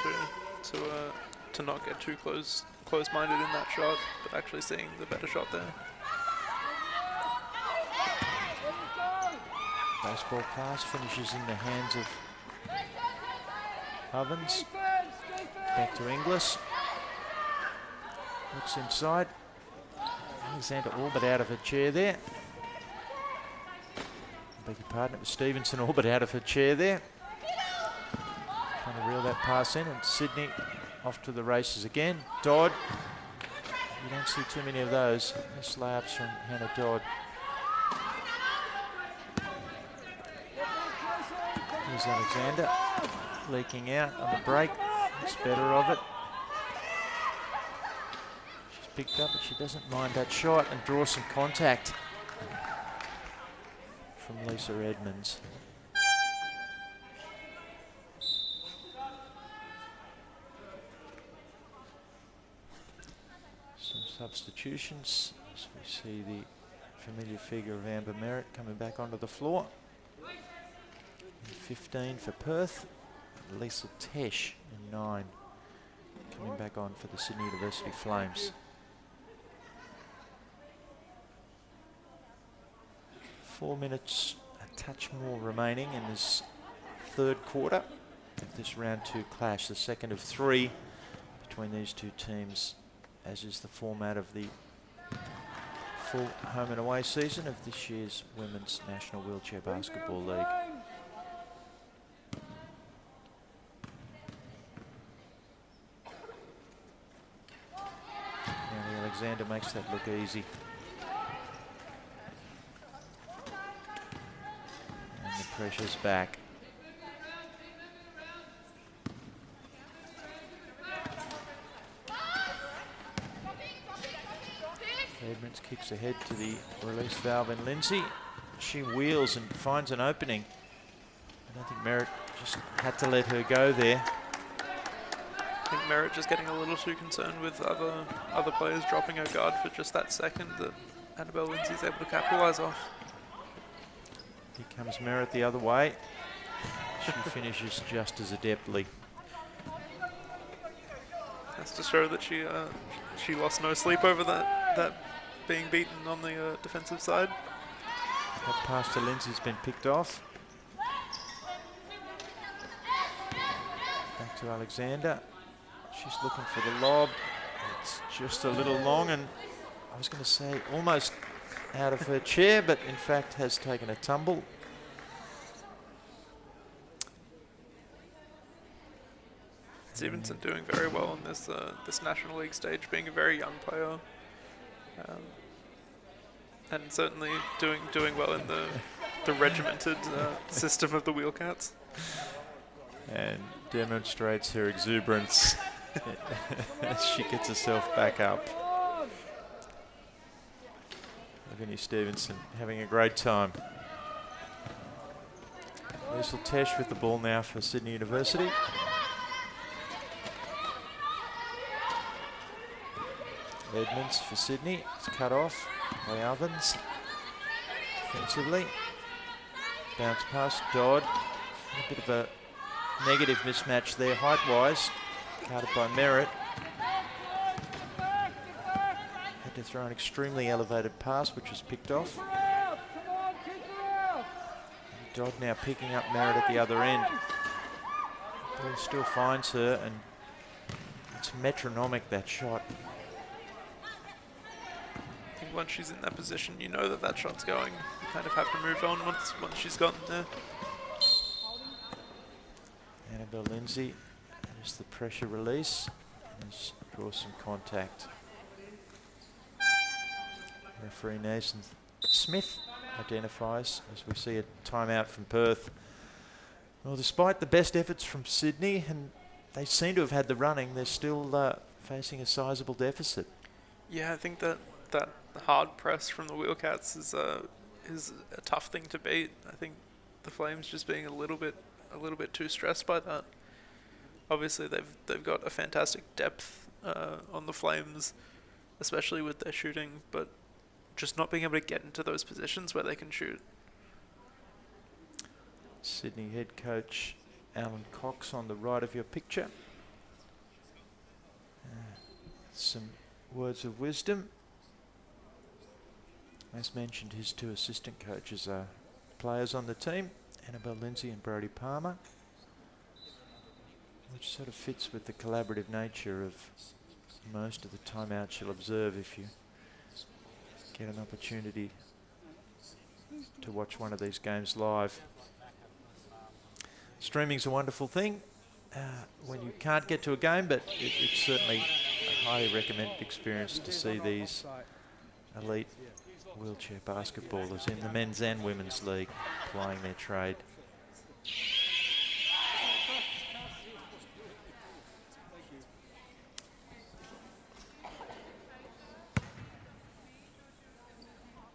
to not get too close-minded in that shot, but actually seeing the better shot there. Baseball pass finishes in the hands of Ovens. Back to Inglis. Looks inside. Alexander all but out of her chair there. Beg your pardon, it was Stevenson all but out of her chair there. Trying to reel that pass in, and Sydney off to the races again. Dodd. You don't see too many of those. Nice layups from Hannah Dodd. Here's Alexander leaking out on the break. Thinks better of it. She's picked up, but she doesn't mind that shot and draws some contact from Lisa Edmonds. Some substitutions as we see the familiar figure of Amber Merritt coming back onto the floor. 15 for Perth. Liesl Tesh in 9. Coming back on for the Sydney University Flames. 4 minutes, a touch more remaining in this third quarter of this round 2 clash, the second of 3 between these two teams, as is the format of the full home and away season of this year's Women's National Wheelchair Basketball League. Now Alexander makes that look easy. And the pressure's back. Edmonds kicks ahead to the release valve in Lindsay. She wheels and finds an opening. I don't think Merritt just had to let her go there. I think Merritt just getting a little too concerned with other players dropping her guard for just that second that Annabelle Lindsay's able to capitalise off. Here comes Merritt the other way. She finishes just as adeptly. Has to show that she lost no sleep over that being beaten on the defensive side. That pass to Lindsay's been picked off. Back to Alexander. She's looking for the lob. It's just a little long, and I was going to say almost out of her chair, but in fact has taken a tumble. Stevenson doing very well on this this National League stage, being a very young player, and certainly doing well in the regimented system of the Wheelcats. And demonstrates her exuberance as she gets herself back up. Lavinia Stevenson having a great time. Liesl Tesh with the ball now for Sydney University. Edmonds for Sydney. It's cut off by Ovens. Defensively. Bounce pass, Dodd. A bit of a negative mismatch there height-wise. Guarded by Merritt. Had to throw an extremely elevated pass, which was picked off. Dodd now picking up Merritt at the other end. Ball still finds her, and it's metronomic, that shot. I think once she's in that position, you know that shot's going. You kind of have to move on once she's gotten there. Annabelle Lindsay, there's the pressure release. Let's draw some contact. Referee Nathan Smith identifies as we see a timeout from Perth. Well, despite the best efforts from Sydney, and they seem to have had the running, they're still facing a sizable deficit. Yeah, I think that hard press from the Wheelcats is a tough thing to beat. I think the Flames just being a little bit too stressed by that. Obviously, they've got a fantastic depth on the Flames, especially with their shooting, but just not being able to get into those positions where they can shoot. Sydney head coach Alan Cox on the right of your picture. Some words of wisdom. As mentioned, his two assistant coaches are players on the team, Annabelle Lindsay and Brodie Palmer, which sort of fits with the collaborative nature of most of the timeouts you'll observe if you get an opportunity to watch one of these games live. Streaming's a wonderful thing when you can't get to a game, but it's certainly a highly recommended experience to see these elite wheelchair basketballers in the men's and women's league plying their trade.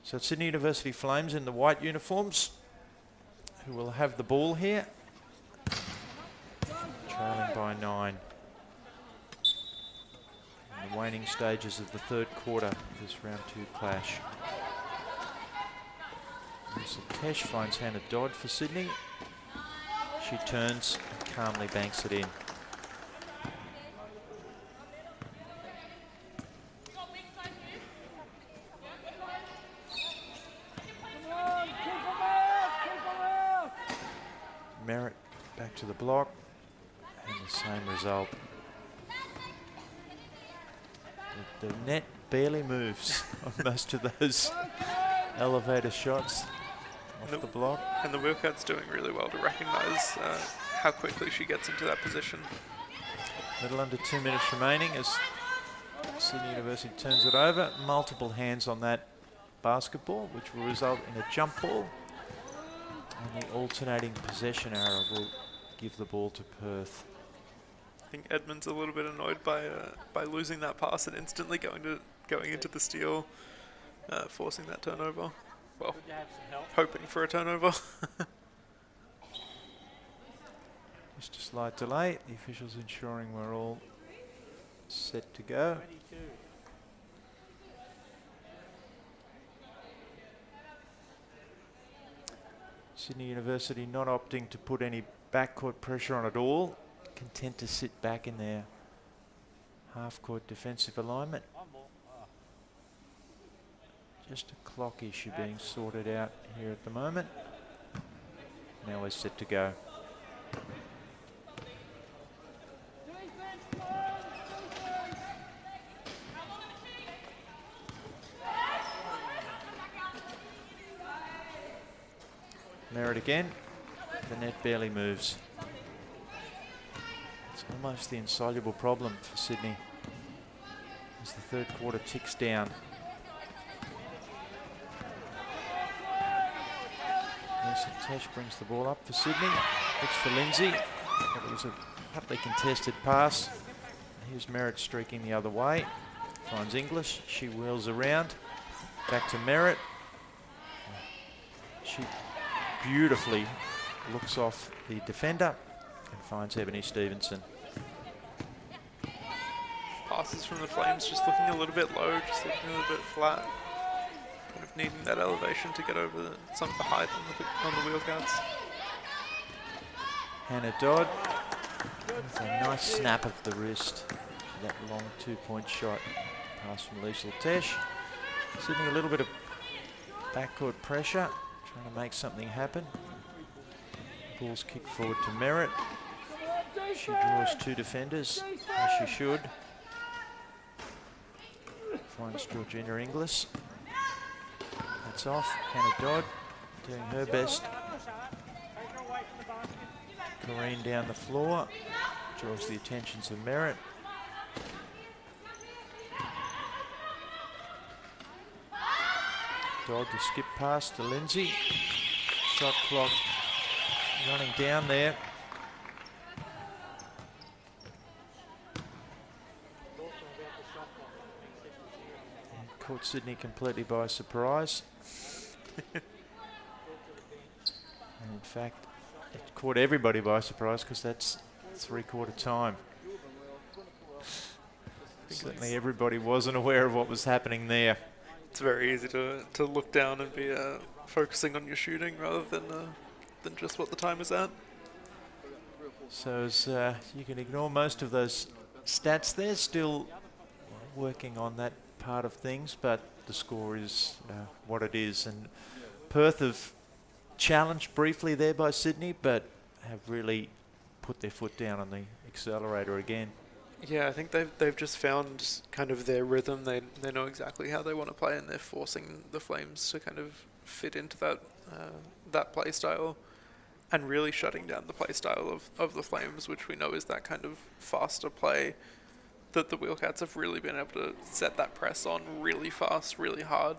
So Sydney University Flames in the white uniforms, who will have the ball here, trailing by 9. In the waning stages of the third quarter of this round 2 clash. Tesh finds Hannah Dodd for Sydney. She turns and calmly banks it in. Come on, keep 'em out, keep 'em out. Merritt back to the block, and the same result. The net barely moves on most of those elevator shots off the block. And the Wheelcat's doing really well to recognise how quickly she gets into that position. Little under 2 minutes remaining as Sydney University turns it over. Multiple hands on that basketball, which will result in a jump ball. And the alternating possession arrow will give the ball to Perth. I think Edmund's a little bit annoyed by losing that pass and instantly going into the steal, forcing that turnover. Well, Good to have some help. hoping for a turnover. Just a slight delay. The officials ensuring we're all set to go. 22. Sydney University not opting to put any backcourt pressure on at all. Content to sit back in their half-court defensive alignment. One ball. Oh. Just a clock issue being sorted out here at the moment. Now we're set to go. Defense, boys, defense. Merritt again. The net barely moves. It's almost the insoluble problem for Sydney as the third quarter ticks down. Nelson Tesh brings the ball up for Sydney. Looks for Lindsay. But it was a hotly contested pass. Here's Merritt streaking the other way. Finds English. She wheels around. Back to Merritt. She beautifully looks off the defender and finds Ebony Stevenson. Passes from the Flames just looking a little bit low, just looking a little bit flat. Kind of needing that elevation to get over some of the height on the Wheelcats. Hannah Dodd with a nice snap of the wrist for that long two-point shot. Pass from Liesl Tesh. Sydney a little bit of backcourt pressure, trying to make something happen. Ball's kicked forward to Merritt. She draws two defenders, as she should. Finds Georgina Inglis. That's off. Hannah Dodd doing her best. Corrine down the floor. Draws the attentions of Merritt. Dodd to skip pass to Lindsay. Shot clock running down there. And caught Sydney completely by surprise. And in fact, it caught everybody by surprise because that's three-quarter time. Certainly everybody wasn't aware of what was happening there. It's very easy to look down and be focusing on your shooting rather than just what the time is at. So as, you can ignore most of those stats there, still working on that part of things, but the score is what it is. And Perth have challenged briefly there by Sydney, but have really put their foot down on the accelerator again. Yeah, I think they've just found kind of their rhythm. They know exactly how they want to play, and they're forcing the Flames to kind of fit into that play style, and really shutting down the play style of the Flames, which we know is that kind of faster play that the Wheelcats have really been able to set that press on really fast, really hard,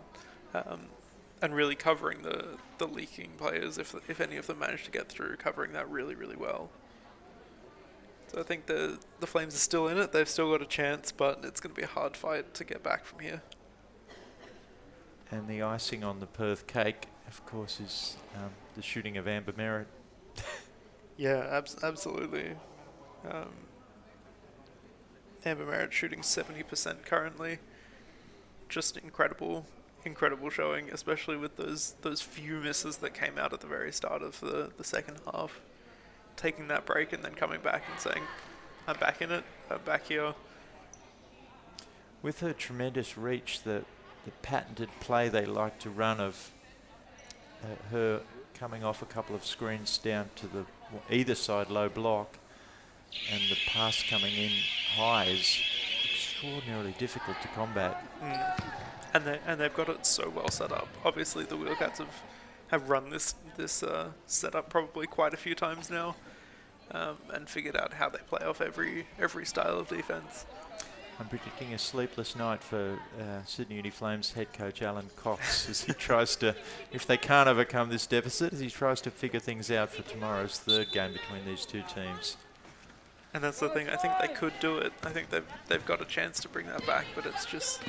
and really covering the leaking players, if any of them manage to get through, covering that really, really well. So I think the Flames are still in it. They've still got a chance, but it's going to be a hard fight to get back from here. And the icing on the Perth cake, of course, is the shooting of Amber Merritt. Yeah, absolutely. Amber Merritt shooting 70% currently. Just incredible showing, especially with those few misses that came out at the very start of the second half. taking that break and then coming back and saying, I'm back in it, I'm back here. With her tremendous reach, the patented play they like to run of her coming off a couple of screens down to the either side low block, and the pass coming in high is extraordinarily difficult to combat. And they've got it so well set up. Obviously, the Wheelcats have run this setup probably quite a few times now, and figured out how they play off every style of defense. I'm predicting a sleepless night for Sydney Uni Flames head coach Alan Cox as he tries to, if they can't overcome this deficit, as he tries to figure things out for tomorrow's third game between these two teams. And that's the thing. I think they could do it. I think they've got a chance to bring that back, but it's just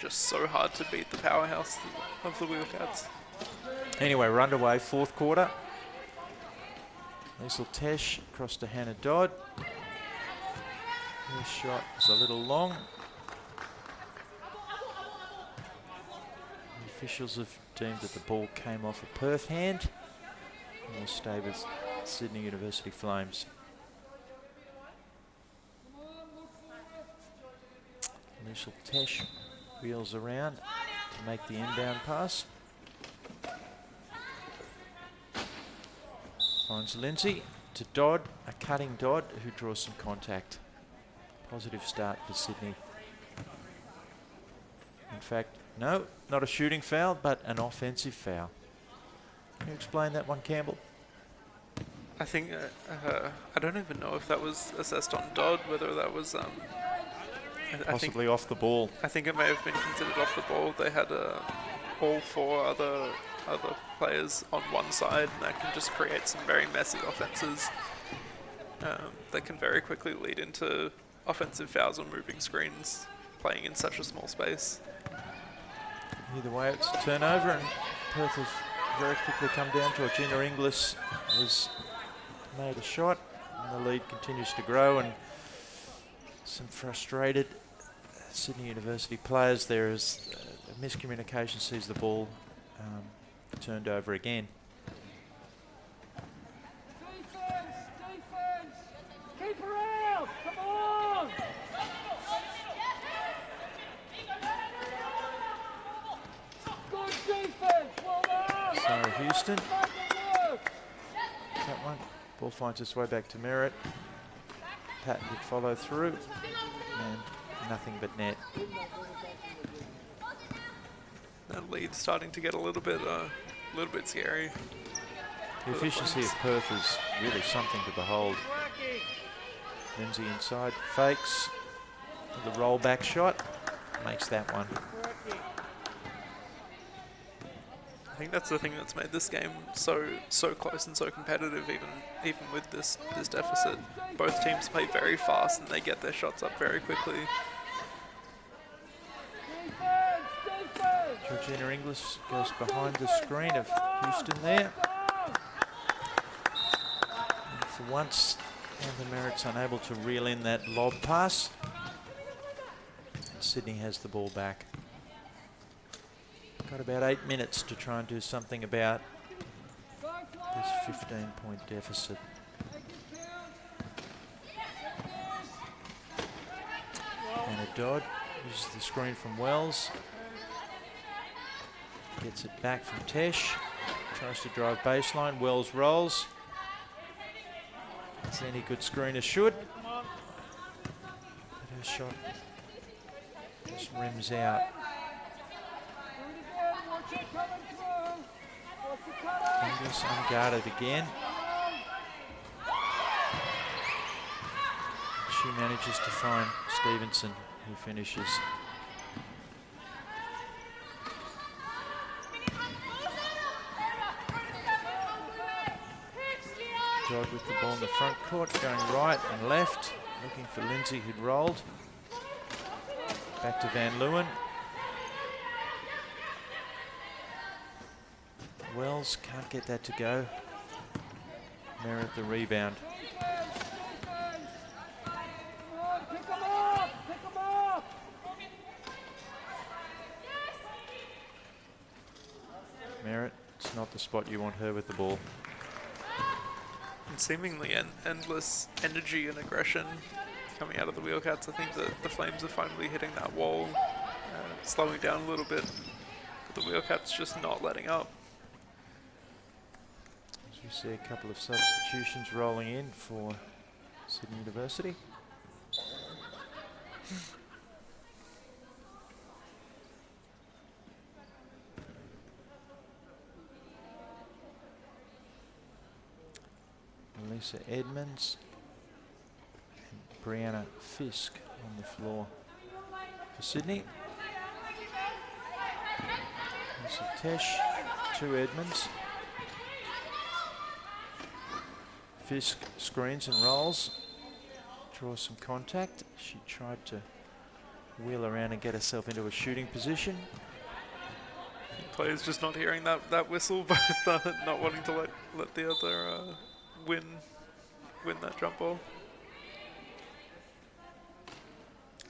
so hard to beat the powerhouse of the Wheelcats. Anyway, we're underway, fourth quarter. Liesl Tesh across to Hannah Dodd. Her shot is a little long. The officials have deemed that the ball came off a Perth hand and will stay with Sydney University Flames. Liesl Tesh wheels around to make the inbound pass. Finds Lindsay to Dodd, a cutting Dodd who draws some contact. Positive start for Sydney. In fact, no, not a shooting foul, but an offensive foul. Can you explain that one, Campbell? I think, I don't even know if that was assessed on Dodd, whether that was... Possibly off the ball. I think it may have been considered off the ball. They had all four other players on one side, and that can just create some very messy offenses that can very quickly lead into offensive fouls or moving screens playing in such a small space. Either way, it's a turnover, and Perth have very quickly come down. Georgina Inglis has made a shot, and the lead continues to grow, and some frustrated Sydney University players there as a miscommunication sees the ball turned over again. Defense! Keep her out! Come on! Good defense! Well done! Sarah Houston, Make it work! that one. Ball finds its way back to Merritt. Patton did follow through, and nothing but net. That lead's starting to get a little bit scary. The efficiency of Perth is really something to behold. Lindsay inside, fakes, the rollback shot, makes that one. I think that's the thing that's made this game so close and so competitive, even with this deficit. Both teams play very fast and they get their shots up very quickly. Georgina Inglis goes behind the screen of Houston there. And for once, the Merritt's unable to reel in that lob pass. And Sydney has the ball back. Got about 8 minutes to try and do something about this 15-point deficit. Hannah Dodd uses the screen from Wells. Gets it back from Tesh. Tries to drive baseline. Wells rolls. As any good screener should. But her shot just rims out. Inglis unguarded again. She manages to find Stevenson, who finishes. Dodd with the ball in the front court, going right and left, looking for Lindsay, who'd rolled. Back to Van Leeuwen. Wells can't get that to go. Merritt the rebound. Merritt, it's not the spot you want her with the ball. And seemingly endless energy and aggression coming out of the Wheelcats. I think that the Flames are finally hitting that wall, slowing down a little bit. But the Wheelcats just not letting up. As we see a couple of substitutions rolling in for Sydney University. Lisa Edmonds and Brianna Fisk on the floor for Sydney. Lisa Tesh, 2 Edmonds. Fisk screens and rolls, draws some contact. She tried to wheel around and get herself into a shooting position. Players just not hearing that whistle, but not wanting to let the other win that jump ball.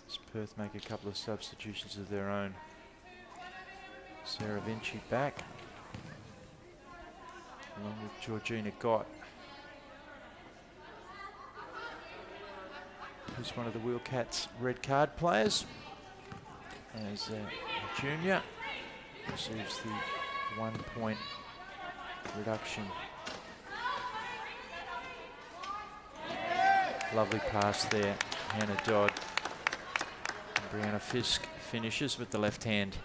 As Perth make a couple of substitutions of their own. Sarah Vinci back, along with Georgina Gott, who's one of the Wheelcats red card players, as a junior receives the 1 point reduction. Lovely pass there, Hannah Dodd. And Brianna Fisk finishes with the left hand.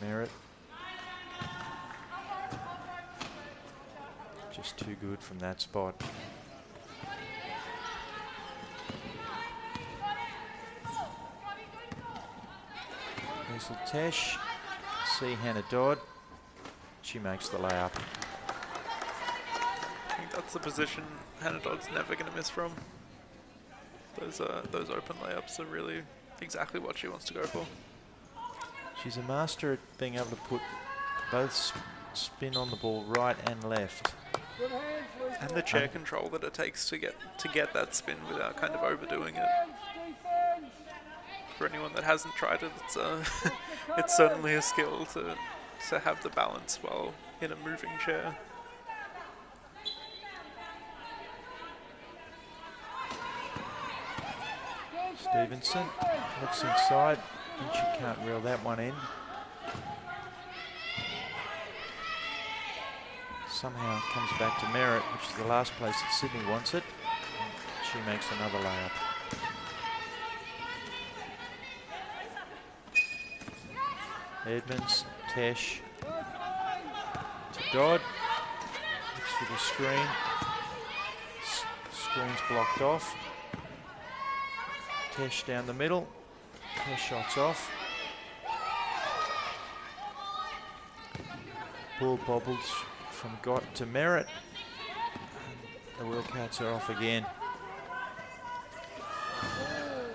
Merritt. Just too good from that spot. Hazel Tesh. See Hannah Dodd. She makes the layup. I think that's the position Hannah Dodd's never going to miss from. Those open layups are really exactly what she wants to go for. She's a master at being able to put both spin on the ball right and left. And the chair control that it takes to get that spin without kind of overdoing it. For anyone that hasn't tried it, it's certainly a skill to have the balance while in a moving chair. Stevenson looks inside, and she can't reel that one in. Somehow it comes back to Merritt, which is the last place that Sydney wants it. She makes another layup. Edmonds, Tesh, to Dodd. Looks for the screen. Screen's blocked off. Tesh down the middle. Tesh shots off. Ball bobbles from Gott to Merritt. The Wheelcats are off again.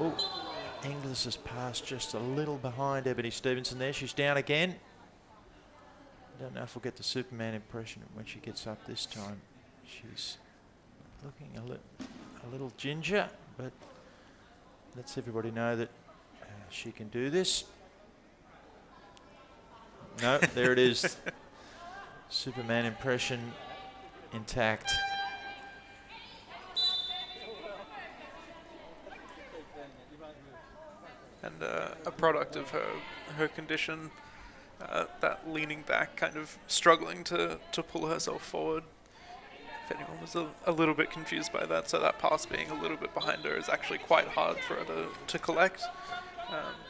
Oh, Inglis has passed just a little behind Ebony Stevenson there. She's down again. Don't know if we'll get the Superman impression when she gets up this time. She's looking a little ginger, but lets everybody know that she can do this. No, there it is. Superman impression intact. And a product of her condition, that leaning back, kind of struggling to pull herself forward. If anyone was a little bit confused by that, so that pass being a little bit behind her is actually quite hard for her to collect.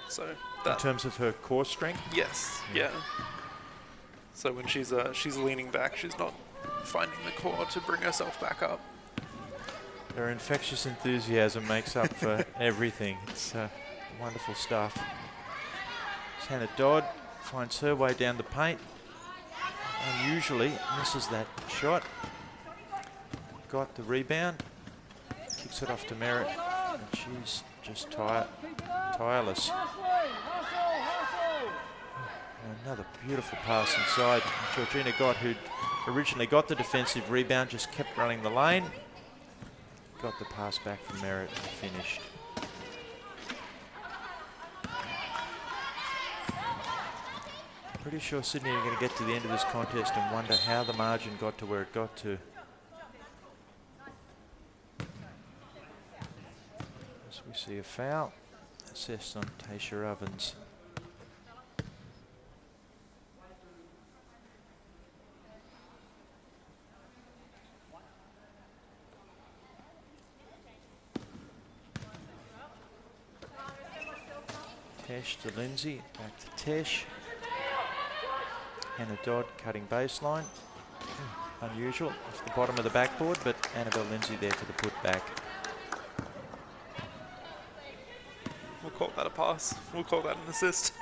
So that, in terms of her core strength? Yes, yeah. So when she's leaning back, she's not finding the core to bring herself back up. Her infectious enthusiasm makes up for everything. It's wonderful stuff. Hannah Dodd finds her way down the paint. Unusually misses that shot. Got the rebound. Kicks it off to Merritt. And she's just tireless. Another beautiful pass inside. Georgina Gott, who'd originally got the defensive rebound, just kept running the lane. Got the pass back from Merritt and finished. Pretty sure Sydney are going to get to the end of this contest and wonder how the margin got to where it got to. As we see a foul assessed on Tasha Ovens. Tesh to Lindsay, back to Tesh. Hannah Dodd cutting baseline. Unusual off the bottom of the backboard, but Annabelle Lindsay there for the putback. We'll call that a pass. We'll call that an assist.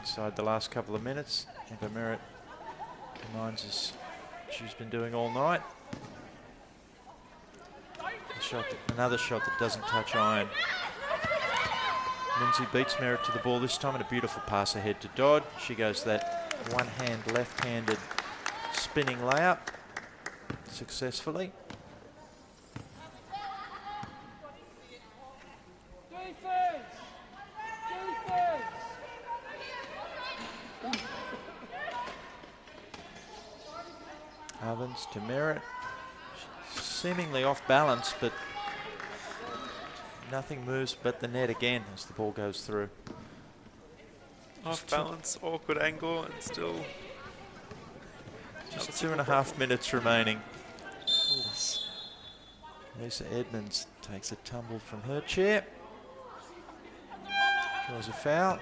Inside the last couple of minutes, Amber Merritt reminds us she's been doing all night. Another shot that doesn't touch iron. Lindsay beats Merritt to the ball this time, and a beautiful pass ahead to Dodd. She goes that one-hand, left-handed spinning layup successfully. Defense! Defense! Ovens to Merritt. Seemingly off balance, but nothing moves but the net again as the ball goes through. Off balance, awkward angle, and still. Just 2.5 minutes remaining. Lisa Edmonds takes a tumble from her chair. Draws a foul.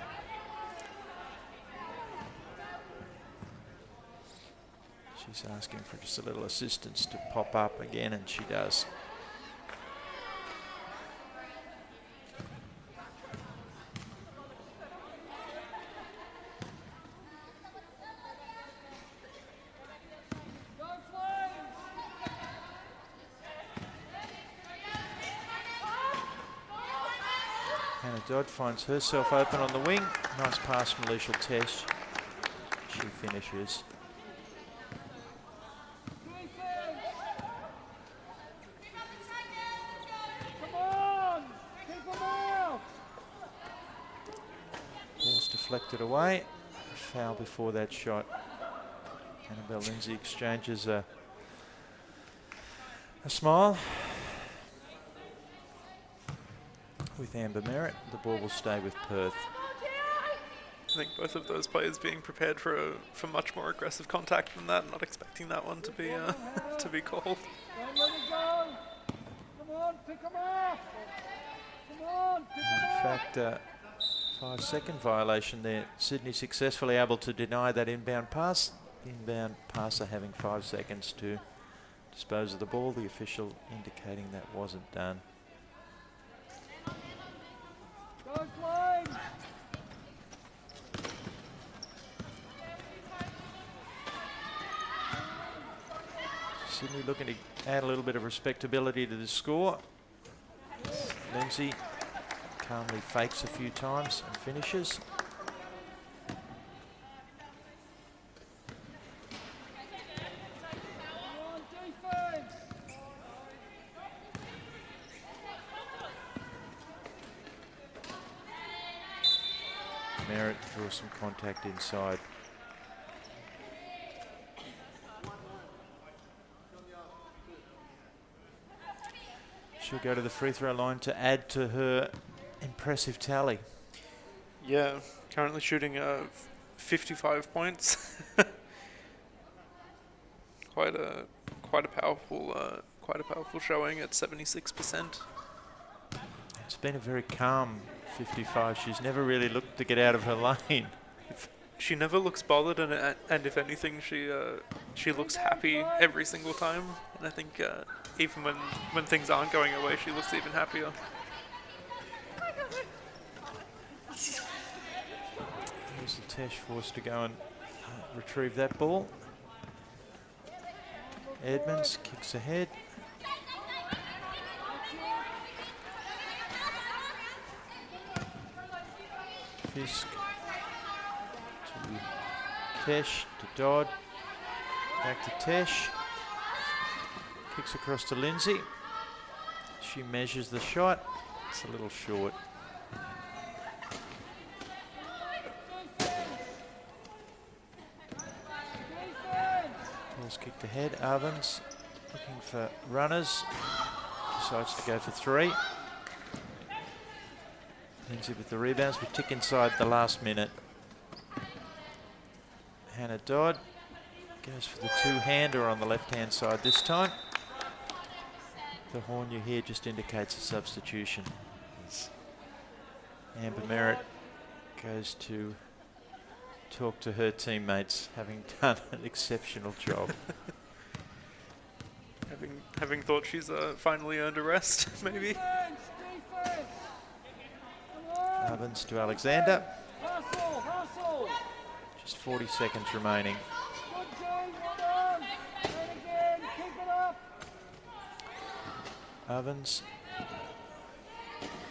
She's asking for just a little assistance to pop up again, and she does. Go Flames! Hannah Dodd finds herself open on the wing. Nice pass from Alicia Tesh. She finishes. Ball's deflected away. A foul before that shot. Annabelle Lindsay exchanges a smile with Amber Merritt. The ball will stay with Perth. I think both of those players being prepared for much more aggressive contact than that, not expecting that one to be to be called. Don't let it go! Come on, pick them up! Come on, pick them In up! fact, 5-second violation there. Sydney successfully able to deny that inbound pass. Inbound passer having 5 seconds to dispose of the ball. The official indicating that wasn't done. Go Flames! Sydney looking to add a little bit of respectability to the score. Lindsay calmly fakes a few times and finishes. Come on, defense! Merritt draws some contact inside. She'll go to the free throw line to add to her impressive tally. Yeah, currently shooting 55 points. quite a powerful showing at 76%. It's been a very calm 55. She's never really looked to get out of her lane. She never looks bothered, and if anything, she looks happy every single time. And I think even when things aren't going her way, she looks even happier. Here's the Tesh forced to go and retrieve that ball. Edmonds kicks ahead. Fisk to Tesh, to Dodd, back to Tesh. Kicks across to Lindsay. She measures the shot. It's a little short. Ball's kicked ahead. Ovens looking for runners. Decides to go for 3. Lindsay with the rebounds. We tick inside the last minute. Hannah Dodd goes for the 2-hander on the left-hand side this time. The horn you hear just indicates a substitution. As Amber Merritt goes to talk to her teammates, having done an exceptional job. Having thought she's finally earned a rest, maybe. Ovens to Alexander. Hustle, hustle. Just 40 seconds remaining. Good game, well done. And again, keep it up. Ovens.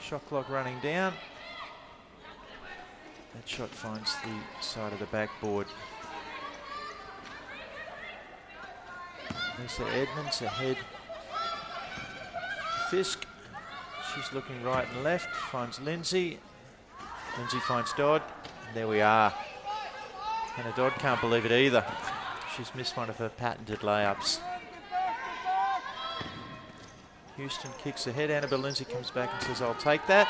Shot clock running down. That shot finds the side of the backboard. Lisa Edmonds ahead to Fisk. She's looking right and left. Finds Lindsay. Lindsay finds Dodd. And there we are. Hannah Dodd can't believe it either. She's missed one of her patented layups. Houston kicks ahead. Annabelle Lindsay comes back and says, I'll take that.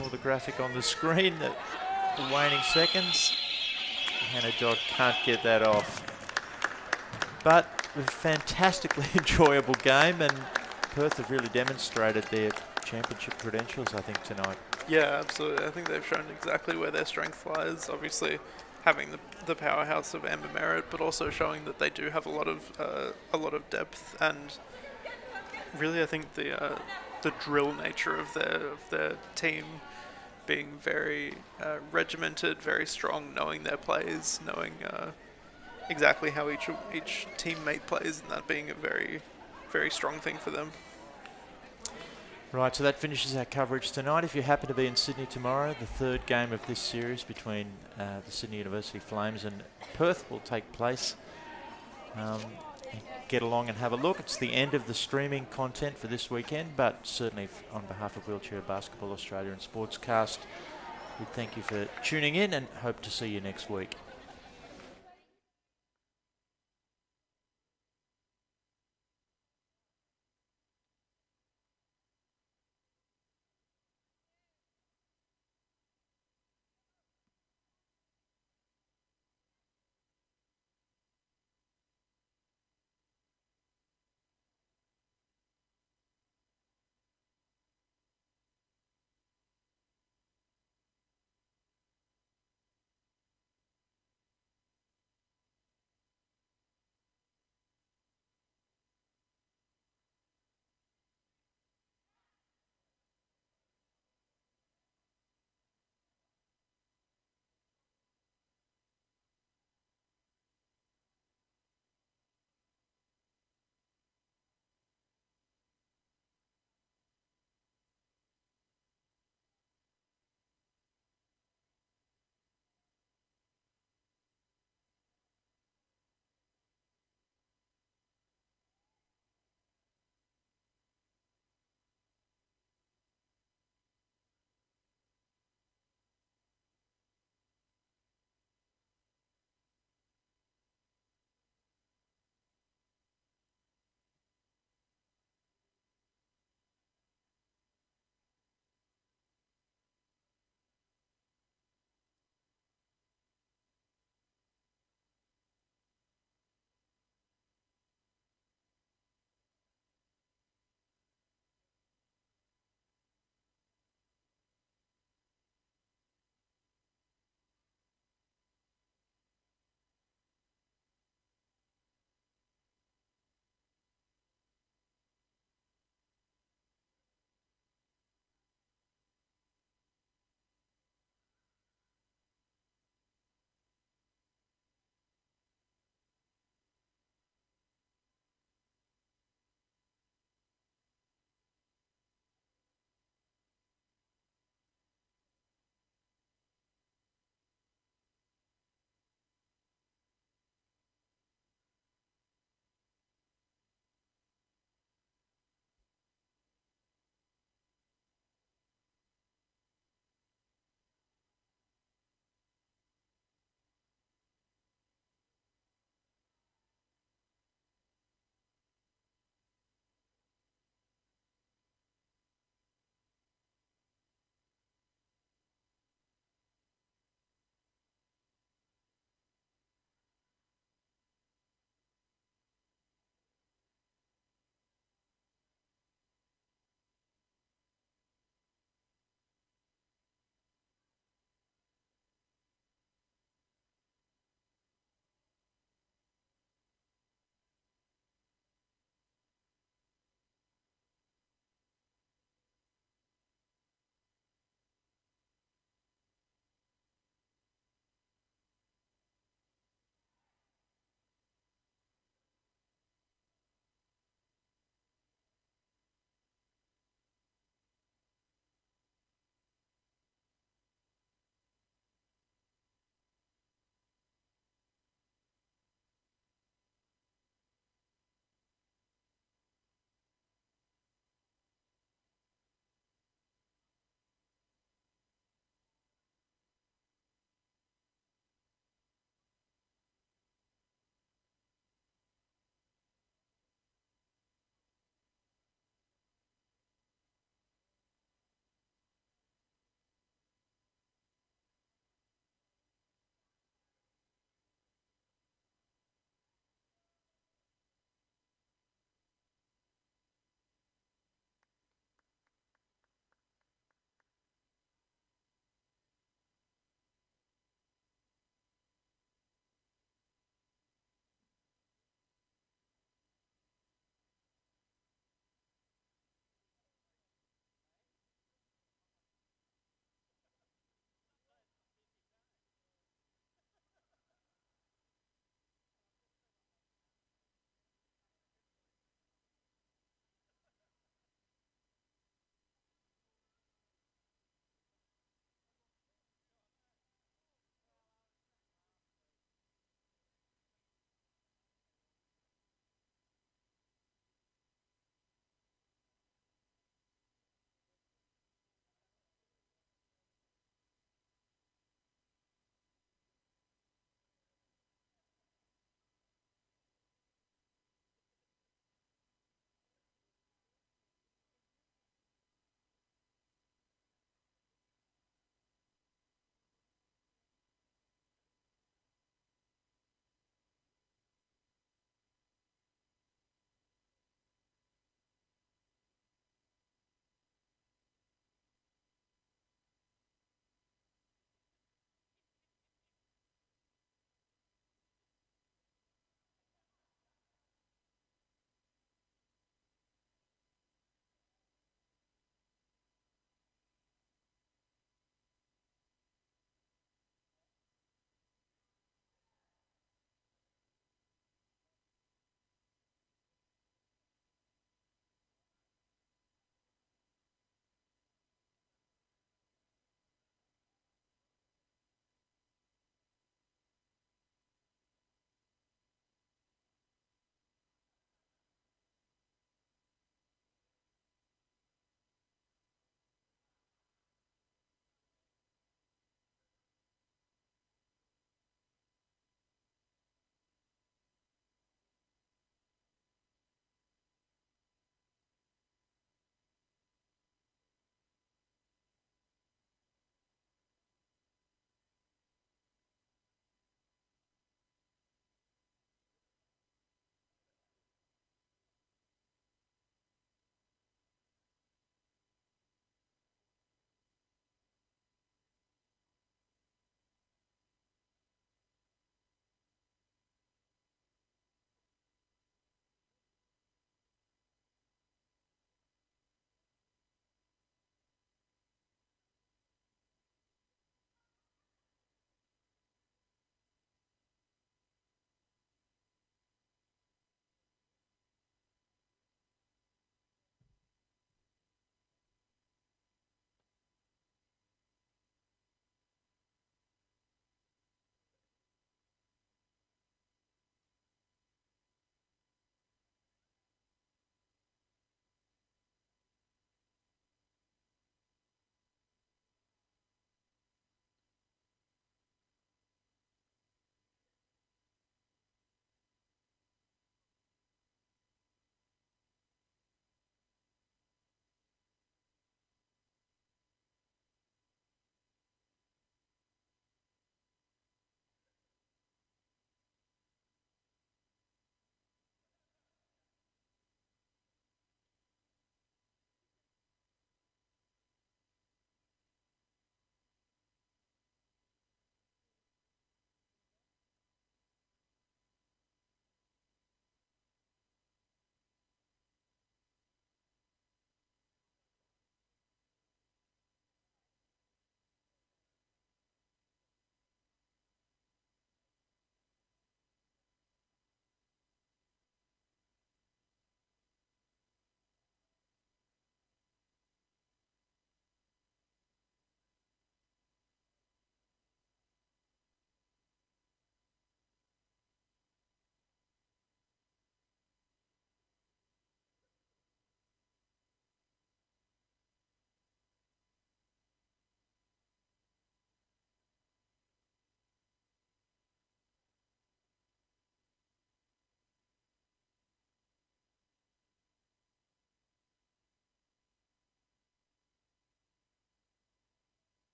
More the graphic on the screen, the waning seconds. Hannah Dodd can't get that off. But a fantastically enjoyable game, and Perth have really demonstrated their championship credentials, I think, tonight. Yeah, absolutely. I think they've shown exactly where their strength lies. Obviously, having the powerhouse of Amber Merritt, but also showing that they do have a lot of depth, and really, I think the drill nature of their team being very regimented, very strong, knowing their plays, knowing exactly how each teammate plays, and that being a very, very strong thing for them. Right, so that finishes our coverage tonight. If you happen to be in Sydney tomorrow, the 3rd game of this series between the Sydney University Flames and Perth will take place. Get along and have a look. It's the end of the streaming content for this weekend, but certainly on behalf of Wheelchair Basketball Australia and Sportscast, we thank you for tuning in and hope to see you next week.